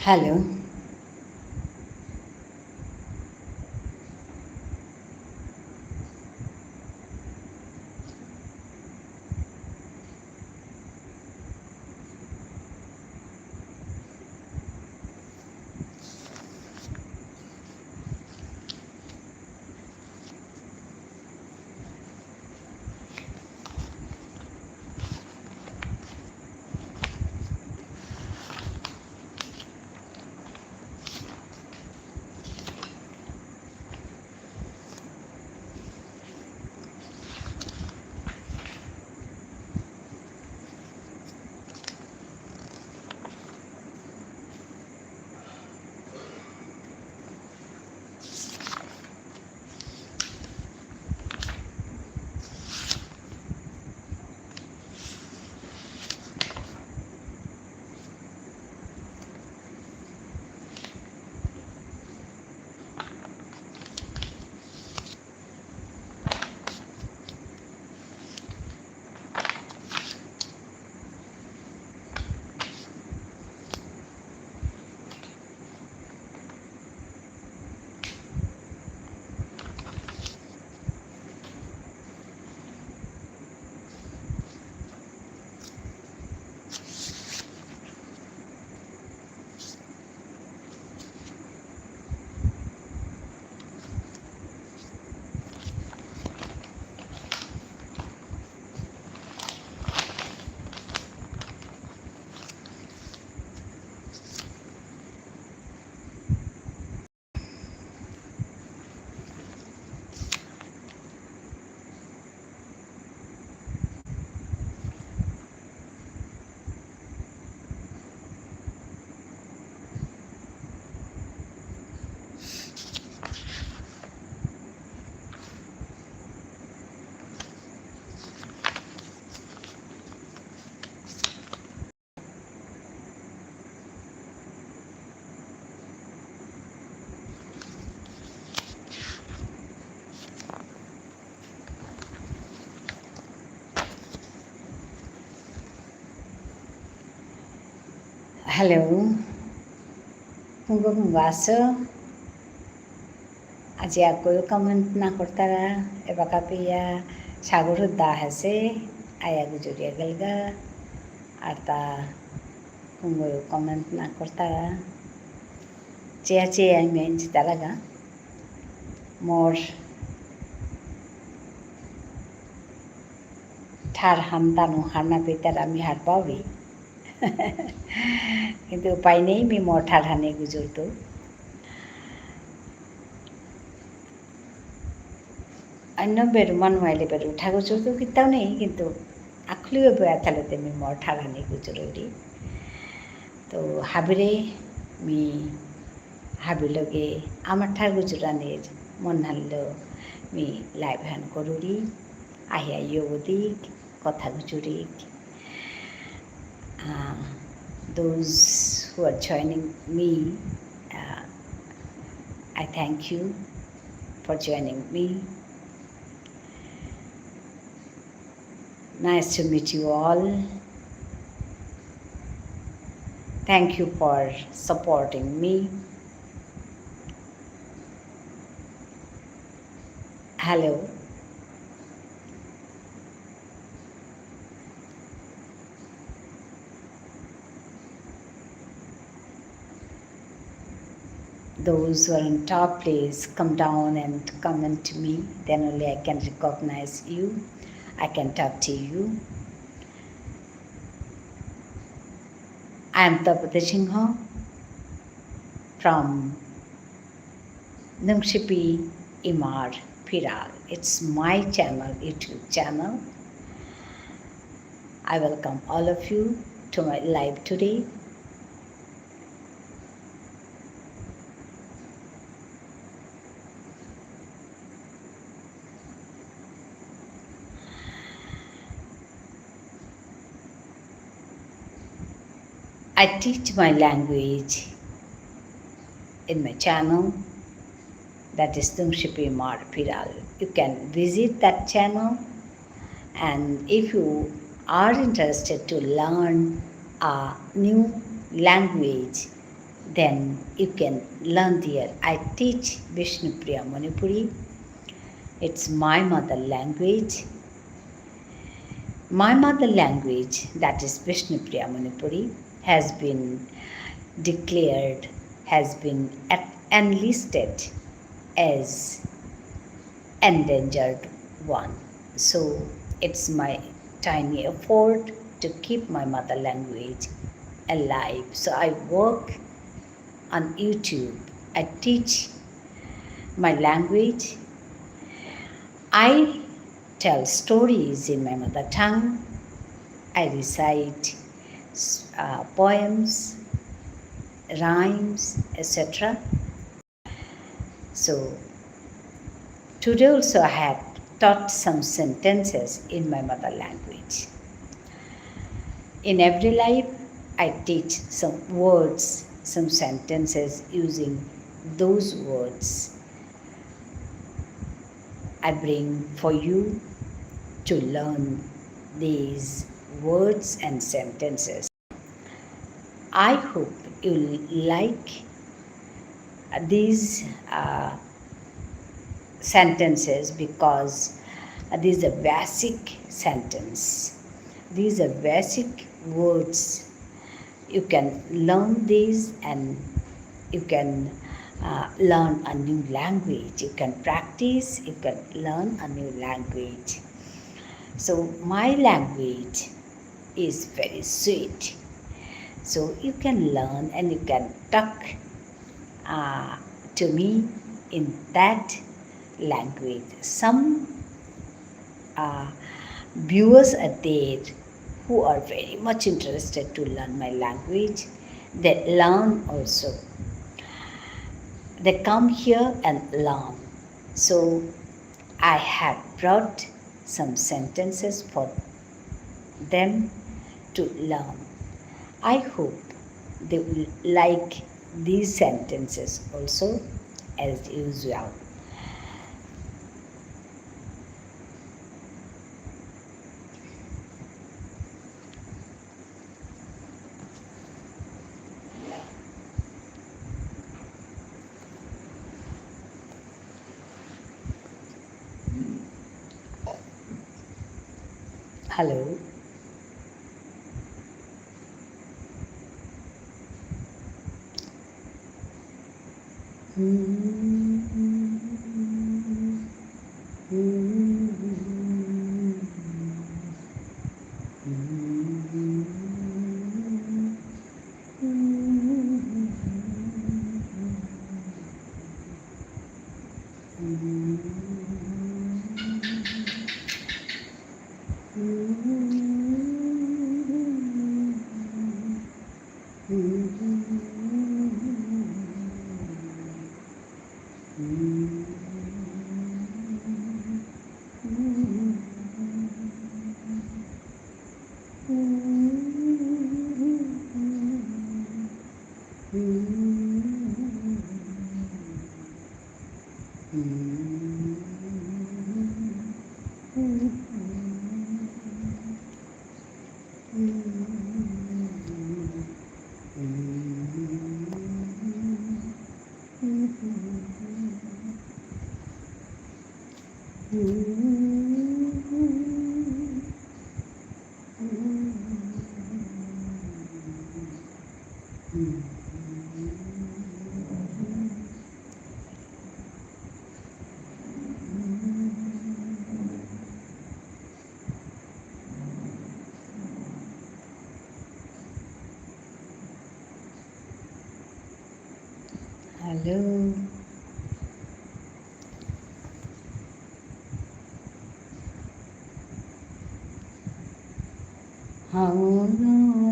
হ্যালো, হ্যালো, kung aso, আজি আকৌ কমেণ্ট নাকৰ্তাৰা এবাকাপিয়া সাগৰৰ দা আছে আয়া গুজরিয়া গেলগা আর তা কুঙ্গো কমেন্ট না করতারা চেয়া চেয়ে আমি আনছি তারা গা মোর ঠার হামতানো হারনা পেতার আমি হার পাবি কিন্তু উপায় নেই মি মোর ঠার হানে গুজরতো অন্য বেরু মানুয়াইলে বেরু উঠা গুজরতো কিতাও নেই কিন্তু আখলিও বয়া থালেতে মি মোর ঠার হানে গুজরি তো হাবিরে মি হাবিলগে আমার ঠার গুজরানের মন হারলো মি লাইভ হ্যান করুরি আহিয়া ইয়োগদিক কথা গুজরিক those who are joining me, I thank you for joining me. Nice to meet you all. Thank you for supporting me. Hello. Those who are on top, please come down and comment to me. Then only I can recognize you. I can talk to you. I am Tapati Singha from Nungshipi Imar Piral. It's my channel, YouTube channel. I welcome all of you to my live today. I teach my language in my channel, that is Nungshipi Imar Piral. You can visit that channel, and if you are interested to learn a new language, then you can learn there. I teach Vishnupriya Manipuri. It's my mother language. My mother language, that is Vishnupriya Manipuri, has been declared, has been enlisted as endangered one. So it's my tiny effort to keep my mother language alive. So I work on YouTube. I teach my language. I tell stories in my mother tongue. I recite poems, rhymes, etc. So today also I have taught some sentences in my mother language. In every life, I teach some words, some sentences using those words. I bring for you to learn these words and sentences. I hope you like these sentences because these are basic sentence. These are basic words. You can learn these and you can learn a new language. You can practice, you can learn a new language. So my language is very sweet. So you can learn and you can talk to me in that language. Some viewers are there who are very much interested to learn my language. They learn also. They come here and learn. So I have brought some sentences for them to learn. I hope they will like these sentences also as usual. Hello. Hello.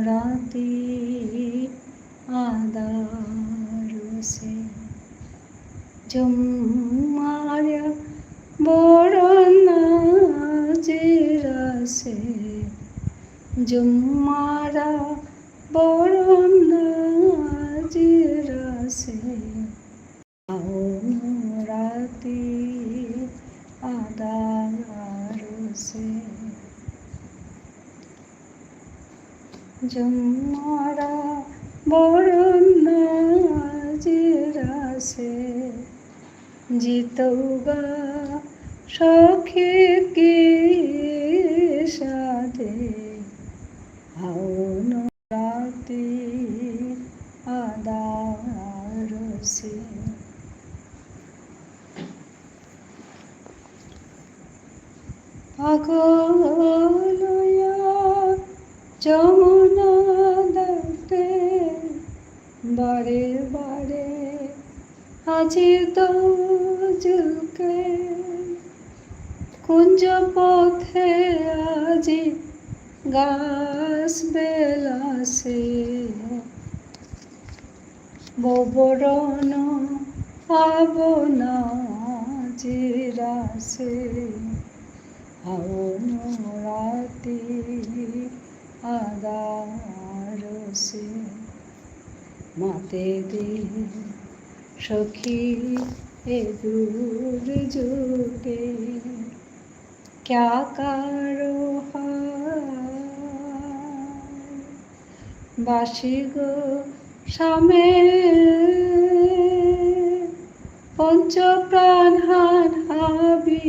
राती आधार से जुम्माया बोरना जीरा से जुम्मारा बोरना जीरा से राती आधार से जुम्मारा बोरना জিতৌগা সখী কি সাধে হাওন রাতি আদারসে। পাগলয়া যমুনা দেখতে বারে বারে আজি দোজুকে কুঞ্জ পথে আজি গাছ বেলাসে ববরণ পাবনা জিরাসে হাওন রাতি আদারসে। মাতে দে সখী এ দূর যুগে क्या কারো বাসি গো সামে পঞ্চ প্রাণ হান হাবি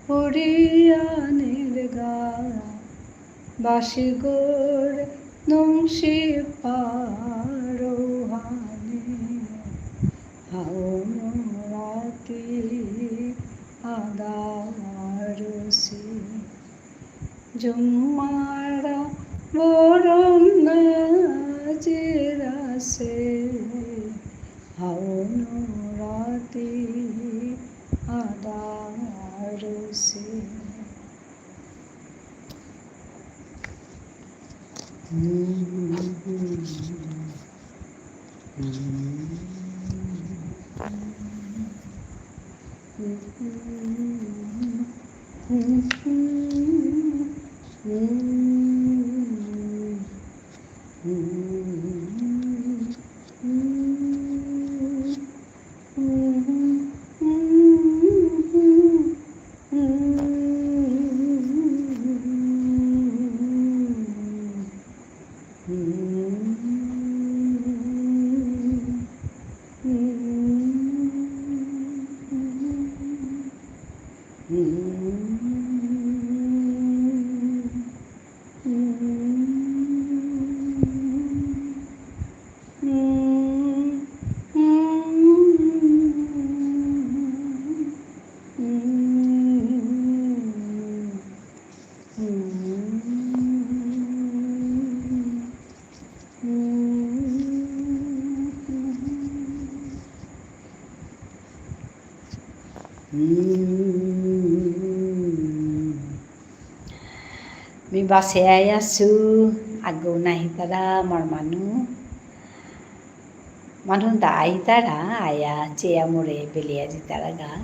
হরিয়ানের গা বাসি গোর নংসি পারোহানে হাওন রাতি আদারসে। জুম্মারা বরণ জিরাসে হাওন রাতি আদারসে। Mi base aya su ago nahi tara আমার মানুহ দাই তারা আয়া চেয়া মোড়ে বেলিয়া যি তারা গান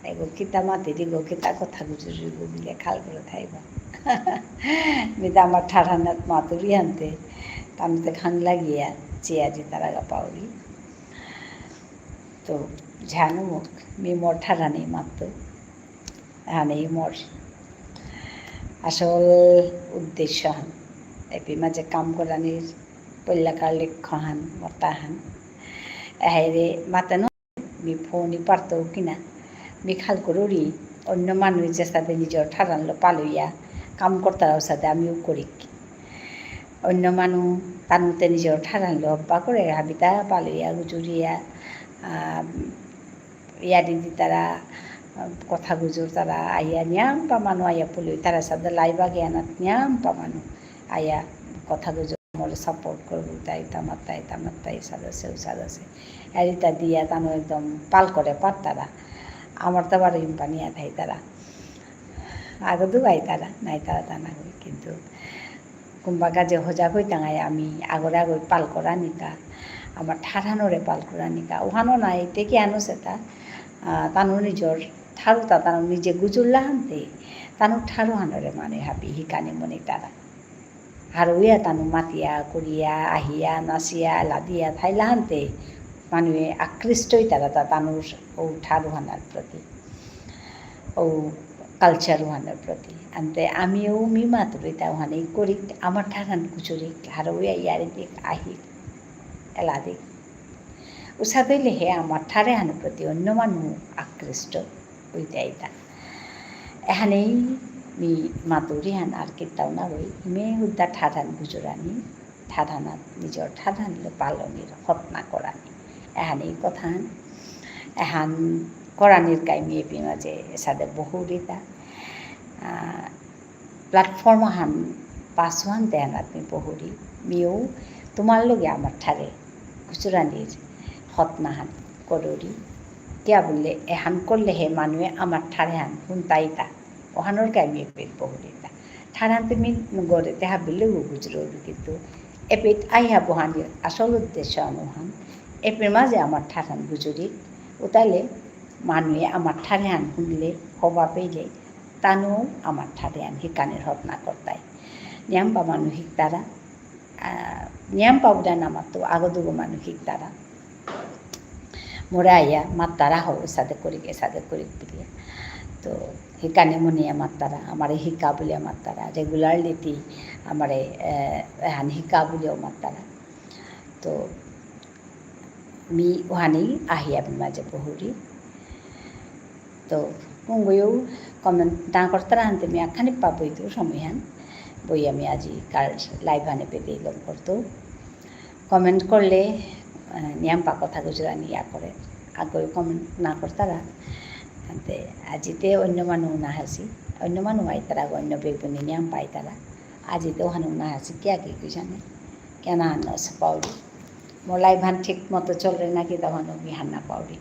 এগো কিতা মাতি দিগো কিতা কথা গুজরি বিলে খাল করে থাইবা মিতা আমার ঠাঠানাত মাতুরি আনতে তানতে খান লাগিয়া চেয়া যি তারা গা পাউরি তো ঝানু মুখ মি মোর ঠাঠানি মাত্র হানি মোর আসল উদ্দেশ্য হান এপি মাঝে কাম করানির পল্লাকার লক্ষ্য হান মতা হান এহাইরে মাতানো মি ফোনই পারতো কিনা মি খাল করি অন্য মানুষের সাথে নিজের ঠারানলো পালইয়া কাম করতার সাথে আমিও করি অন্য মানুষ তানুতে নিজের ঠারানলো অব্বা করে হাবিতা পালইয়া গুজুরিয়া ইয়াদি দি তারা কথা গুজুর তারা আইয়া নিয়াম পামানো আইয়া পলি তারা সাথে লাইবা জ্ঞানাত নিয়াম পামানো আইয়া কথা গুজুর মলে সাপোর্ট করবো তাই তামাত্তাই সাদাসে এরিতা দিয়া তানো একদম পাল করে পার তারা আমার তো আবার ইম্পানিয়া থাই তারা আগে দুবাই তারা নাই তারা তা না হই কিন্তু কুম্বা গাজে হজা হই টাঙাই আমি আগরে পাল করা নিকা আমার ঠাঠানোরে পাল করা নিকা ওহানো নাই তে আনো সেটা তানো নিজর ঠারু তা তানো নিজে গুজুল্লা হানতে তানো ঠারু হানরে মানে হাবি হিকানি মনে তারা হারুইয়া তানো মাতিয়া করিয়া আহিয়া নাচিয়া লাদিয়া থাইলা হানতে মানুহে আকৃষ্টই তারা তা তানোর ও ঠারু হানার প্রতি ও কালচার হানার প্রতি আনতে আমিও মি মাতুরি তা ওখানে করি আমার ঠাঠান কুচুরি হারুইয়া ইয়ারে দিক আহি এলা দিক উষা তৈলেহে আমার ঠারে হানো প্রতি অন্য মানুষ আকৃষ্ট হইতে আইতা এখানেই মি মাতুরি হান আর কিতাও না হই ইমে হুদ্দা ঠাঠান গুজরানি ঠাঠানাত নিজর ঠাঠানলে পালনির হতনা করানি এখানেই কথা এহান করানির কাইমিয়ে পিমাজে সাদে বহুরিতা প্ল্যাটফর্ম হান পাসওয়ান দেন আপনি বহুরি মিও তোমার লগে আমার ঠারে গুজরানির হতনাহান কররি কিয়া বললে এহান করলে হে মানুয়ে আমার ঠারে হান হুনতাইতা ওহানোর কাইমিয়ে পেট বহুরিতা ঠাড়ান তুমি গড়ে তেহা বিলেও গুজরবি কিন্তু এপিট আইহা বহানির আসল উদ্দেশ্য অনুহান এপির মাঝে আমার ঠাড়ান গুজরি ওতালে মানুয়ে আমার ঠারে হান শুনলে হবা পেলে তানুও আমার ঠারে হান হিকানের হতনা করতায় নিয়াম্পা মানুষিক তারা নিয়াম্পা উদান আমার তো আগদুগো মানুষিক তারা মোরা আইয়া মাত্তারা হও সাদে করি বিলিয়া তো হিকানে মনে আমার তারা আমার হিকা বলে আমার তারা রেগুলারলিটি আমার হান হিকা বলেও আমার তারা তো মি ওহানি আহিয়া মাঝে বহুরি তো পুঙ্গইও কমেন্ট না করতারা হানতে মি আখানি পাবই তো সময় হান বই আমি আজি কার লাইভ হানে পেতে লগ করতো কমেন্ট করলে নিয়াম্পা কথা গুজরা নিয়া করে আগে কমেন্ট না করতারা হাতে আজিতে অন্য মানুষ না হাসি অন্য মানুষ আই তারা অন্য বেগুনি নিয়াম পাই তারা আজিতেও হানু না হাসি কিয়া কি জানে কেন হান পাউরি মোলাই ভান ঠিক মতো চলবে নাকি তখন আমি হান্না পাউরি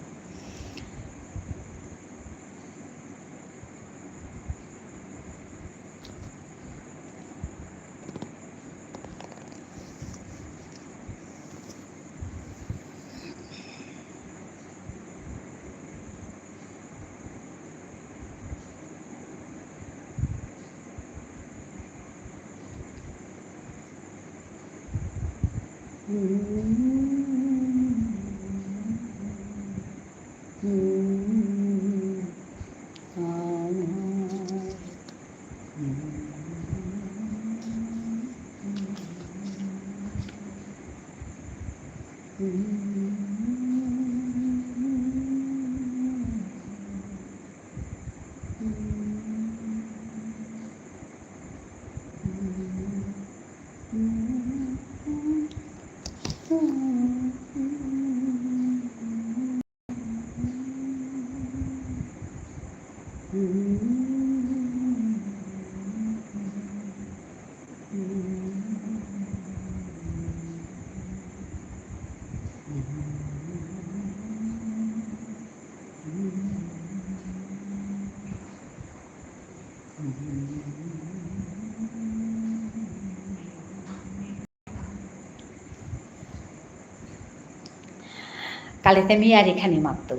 কালিতে মিয়ারি খানি মারতো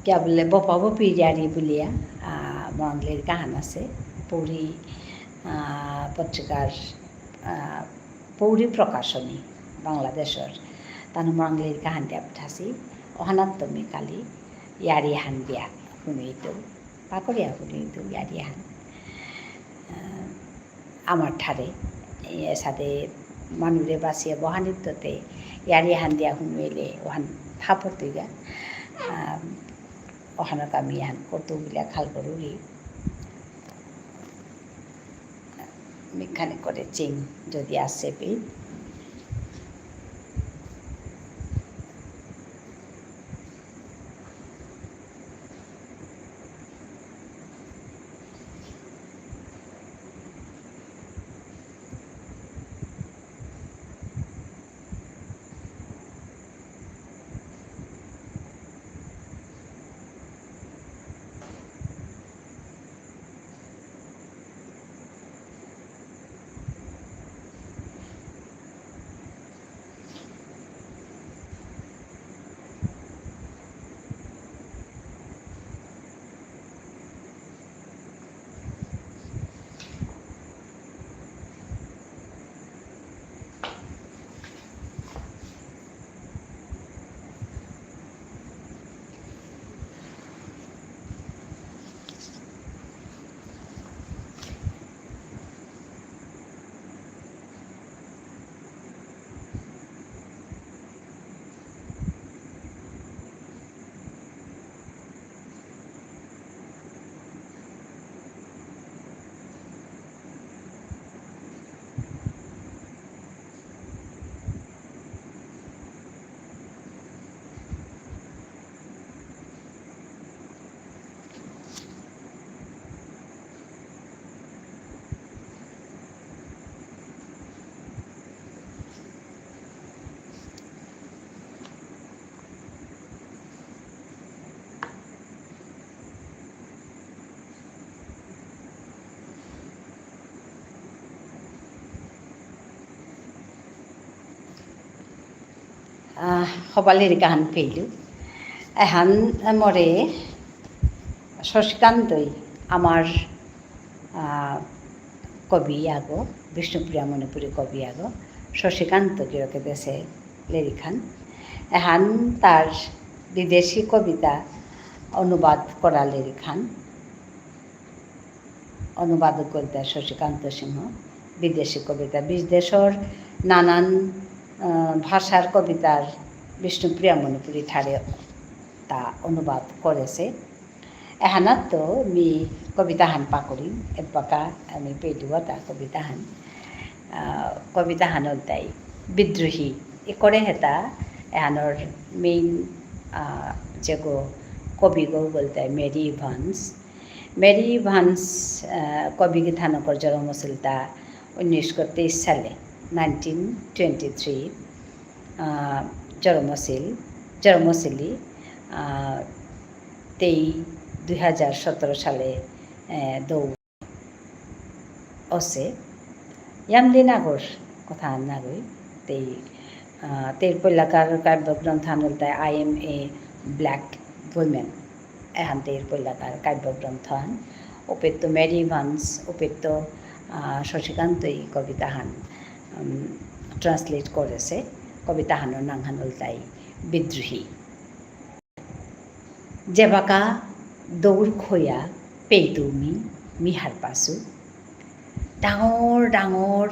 কিয়া বললে বপা বপি জারি বলিয়া মরংলির গান আছে পৌরী পত্রিকার পৌরী প্রকাশনী বাংলাদেশের তানো মরংলির গান দিয়া পঠাছি অহানাত তুমি কালি ইয়ারি হান দিয়া শুনিতো পাকরিয়া শুনিতো ইয়ারি হান আমার ঠারে সাথে মানুরে বাঁচিয়ে বহানিত্যতে ইয়ারি হান দিয়া শুনিলে ওহান থাপতিগা ওখানক আমি হান কতগুলা খাল করুরি মিখানে করে চিং যদি আসে পি সবালিৰ গান পেইলোঁ এহান মৰে শশীকান্তই আমার কবি আগো বিষ্ণুপ্রিয়া মণিপুরী কবি আগো শশীকান্ত গিরকে দেশে লেরিখান এহান তার বিদেশি কবিতা অনুবাদ করা লেরিখান অনুবাদক বলতে শশীকান্ত সিংহ বিদেশি কবিতা বিদেশর নানান ভাষার কবিতার বিষ্ণুপ্রিয়া মণিপুরী ঠারে তা অনুবাদ করেছে এহানাত তো মি কবিতাহান পাকড়ি এবাকা আমি পেলুয়া তা কবিতাহান তাই বিদ্রোহী এ করে হেতা এহানোর মেইন যে কবি গো বলতে মেরি ইভান্স কবি গীতানকর জন্ম হয়েছিল তা 1923 সালে 1923 জন্মশিলি 2017 সালে দৌ আছে ইয়ামদিন আগর কথা নাগৈ তের পৈলাকার কাব্যগ্রন্থ আনলতায় I am a black women এহান তের পৈলাকার কাব্যগ্রন্থ আন ওপেত্য মেরি ইভান্স ওপেত্য শশীকান্তই কবিতাহান ট্রান্সলেট করেছে কবিতাহানোর নাংহান তাই বিদ্রোহী যেবাকা দৌড় খৈয়া পেইতুমি মিহার পাছু ডাঙৰ ডাঙৰ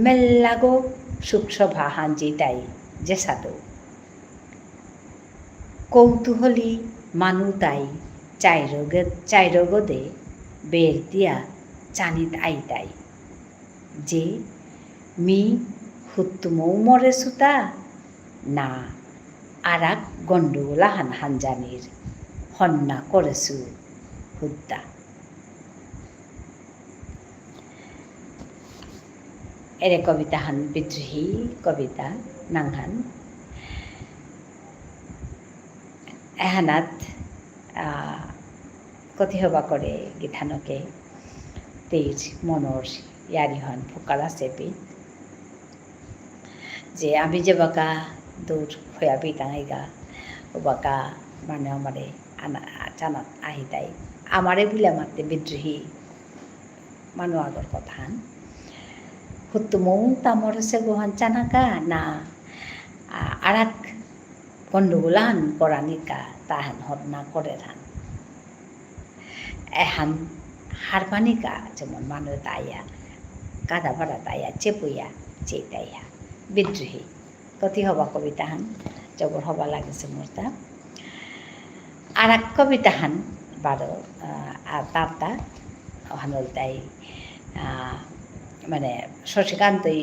মেল্লাগো সুখসভা হাঞ্জি তাই যে সাদৌ কৌতূহলী মানু তাই চাইরগদে বের দিয়া চানিত আইতাই যে মি হুত্তুমৌ মরে সুতা না আরাক গণ্ডগোলা হানজানির হন্না করেছু হুদ্দা এরে কবিতাহান বিদ্রোহী কবিতা নাংহান এহানাত কথি হবা করে গীতানকে তেজ মনর ইয়ারি হন ফোকালা চেপি যে আমি যে বাকা দৌড় হইয়া বিটাঙাইগা ও বাকা মানে আমারে জানাত আহি তাই আমারে বিলা মারতে বিদ্রোহী মানুষ আগর কথান হুত্তুমৌ তামর সে গোহান চানাকা না আরাক গণ্ডগোলান করানিকা তাহান হরনা করে রান এহান হারবানিকা যেমন মানুষ তাইয়া কাদা ভাড়া তাইয়া চেপুইয়া চেতাইয়া বিদ্রোহী কতি হবা কবিতাহান জবর হবা লাগেছে মোরতা আর এক কবিতাহান বারো তারটা হানল তাই মানে শশীকান্তই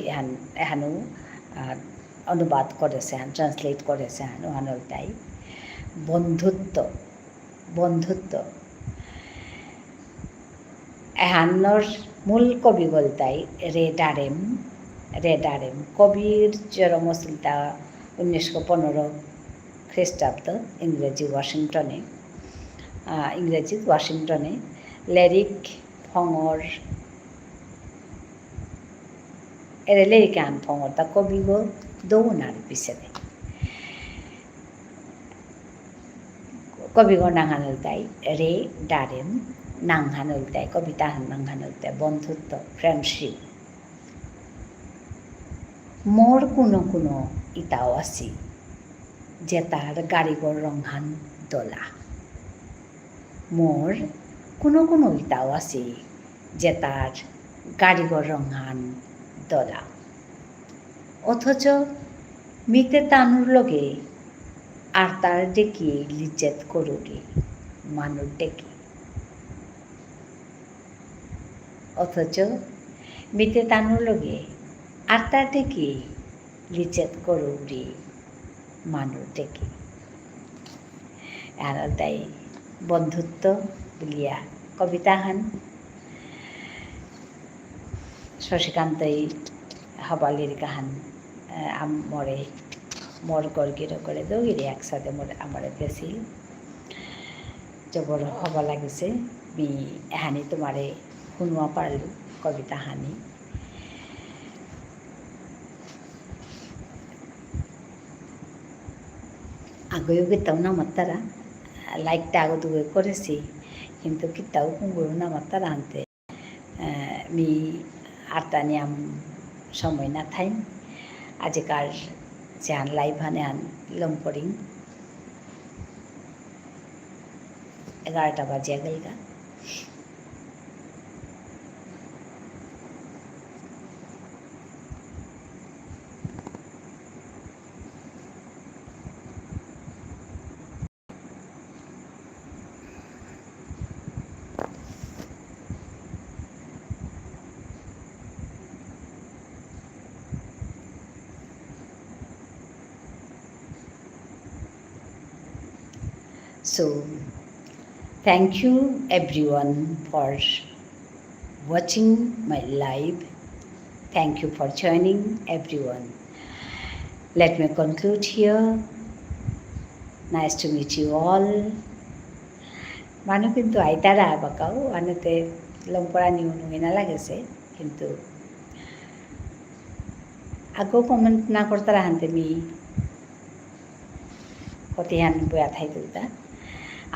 এহানো অনুবাদ করেছে ট্রান্সলেট করেছে হানল তাই বন্ধুত্ব এহানোর মূল কবি বলতাই রেডারেম কবির জন্ম হয়েছিল তা 1915 খ্রিস্টাব্দ ইংরেজিত ওয়াশিংটনে লেরিক ফঙর এরে লেরিকান ফঙর তা কবি গো দৌনার পিছনে কবি গো নাংহানল তাই রে ডারেম নাংহানল তাই কবিতা নাংহানল তাই বন্ধুত্ব ফ্রেন্ডশিপ মোর কোনো ইতাও আছি যে তার গাড়িগর রংহান দোলা মোর কোনো ইতাও আছে যে তার গাড়িগর রংহান দোলা অথচ মিতে তানুর লগে আর তার ডেকি লিজ্জত করুকে মানুষ ডেকি অথচ মিতে তানুর লগে আর তার ডেকি লিজ্জত করুরি মানুষ ডেকি আর তাই বন্ধুত্ব বলিয়া কবিতাহান শশীকান্তই হবালির গাহান মোর গর্গির করে দৌড়িয়ে একসাথে আমার দেশি জবর হবা লাগিছে মি এহানি তোমারে শুনোৱা পারলু কবিতাহানি Agoy bitaw na matara like tago duwe koresi কিন্তু kitaw kung guru na matara hante mi artaniam সময় না থাই আজিকার যেহান লাইভ হানে হান লম্পরিং 11টা বাজিয়া গেলগা So, thank you everyone for watching my live. Thank you for joining everyone. Let me conclude here. Nice to meet you all. Manu kintu aitara bakau anate lompora niunu ina lagese kintu aku comment na kortara hante mi kotihan buya thai tuta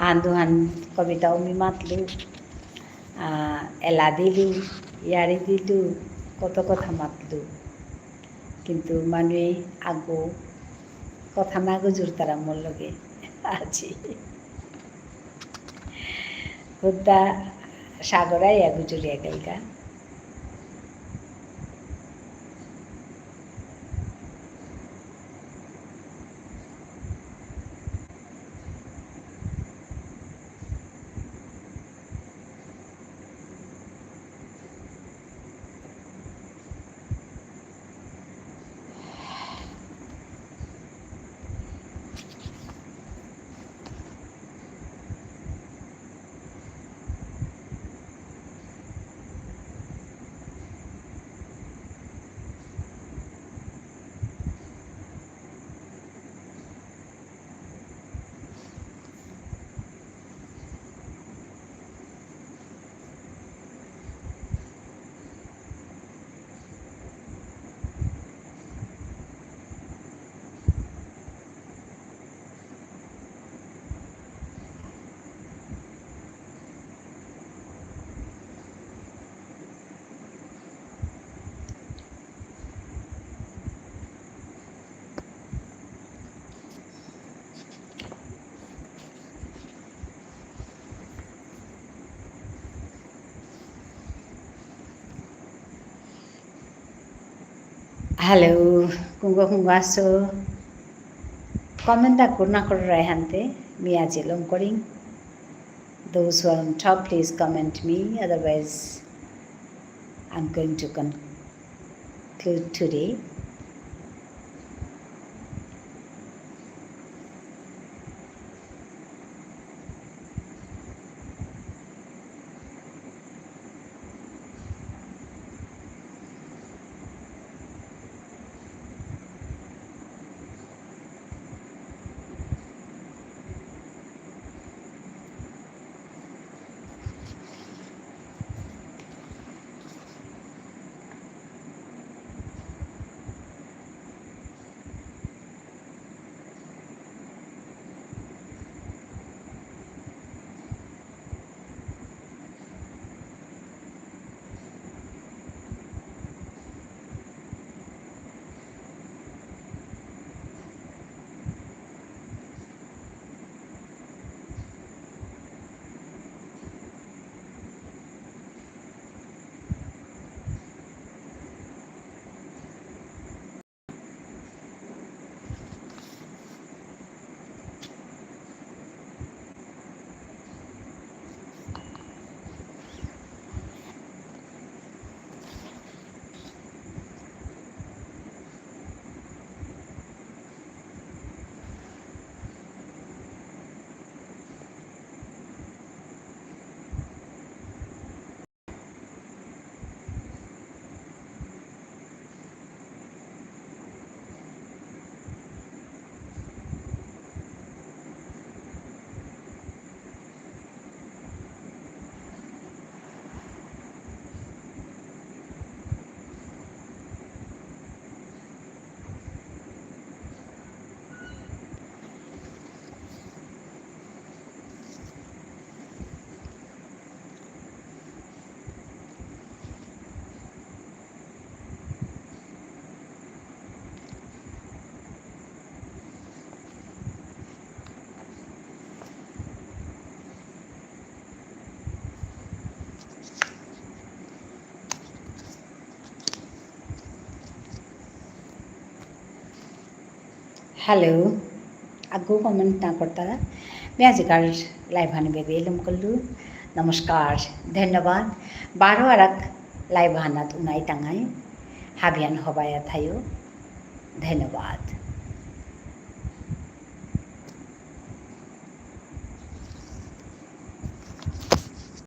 anduhan kobita umi matlu এলা দিলু ইয়ারি দিলু কত কথা মাতলু কিন্তু মানুহে আগো কথা না গুজুর তারা মোর লগে আজি হুদ্দা সাগরাই গুজুরিয়া গেলগা Hello, kungo aso. Comment da kurna korrai hante mi aji lomporing. Those who are on top, please comment me. Otherwise, I'm going to conclude today. Hello आगो कमेंट ना करता मैं आज कार लाइव हानि बेबी एलम कल्लू नमस्कार धन्यवाद बारो आरक live हानात Unai तंगाई हाबियान हबाया थायो धन्यवाद।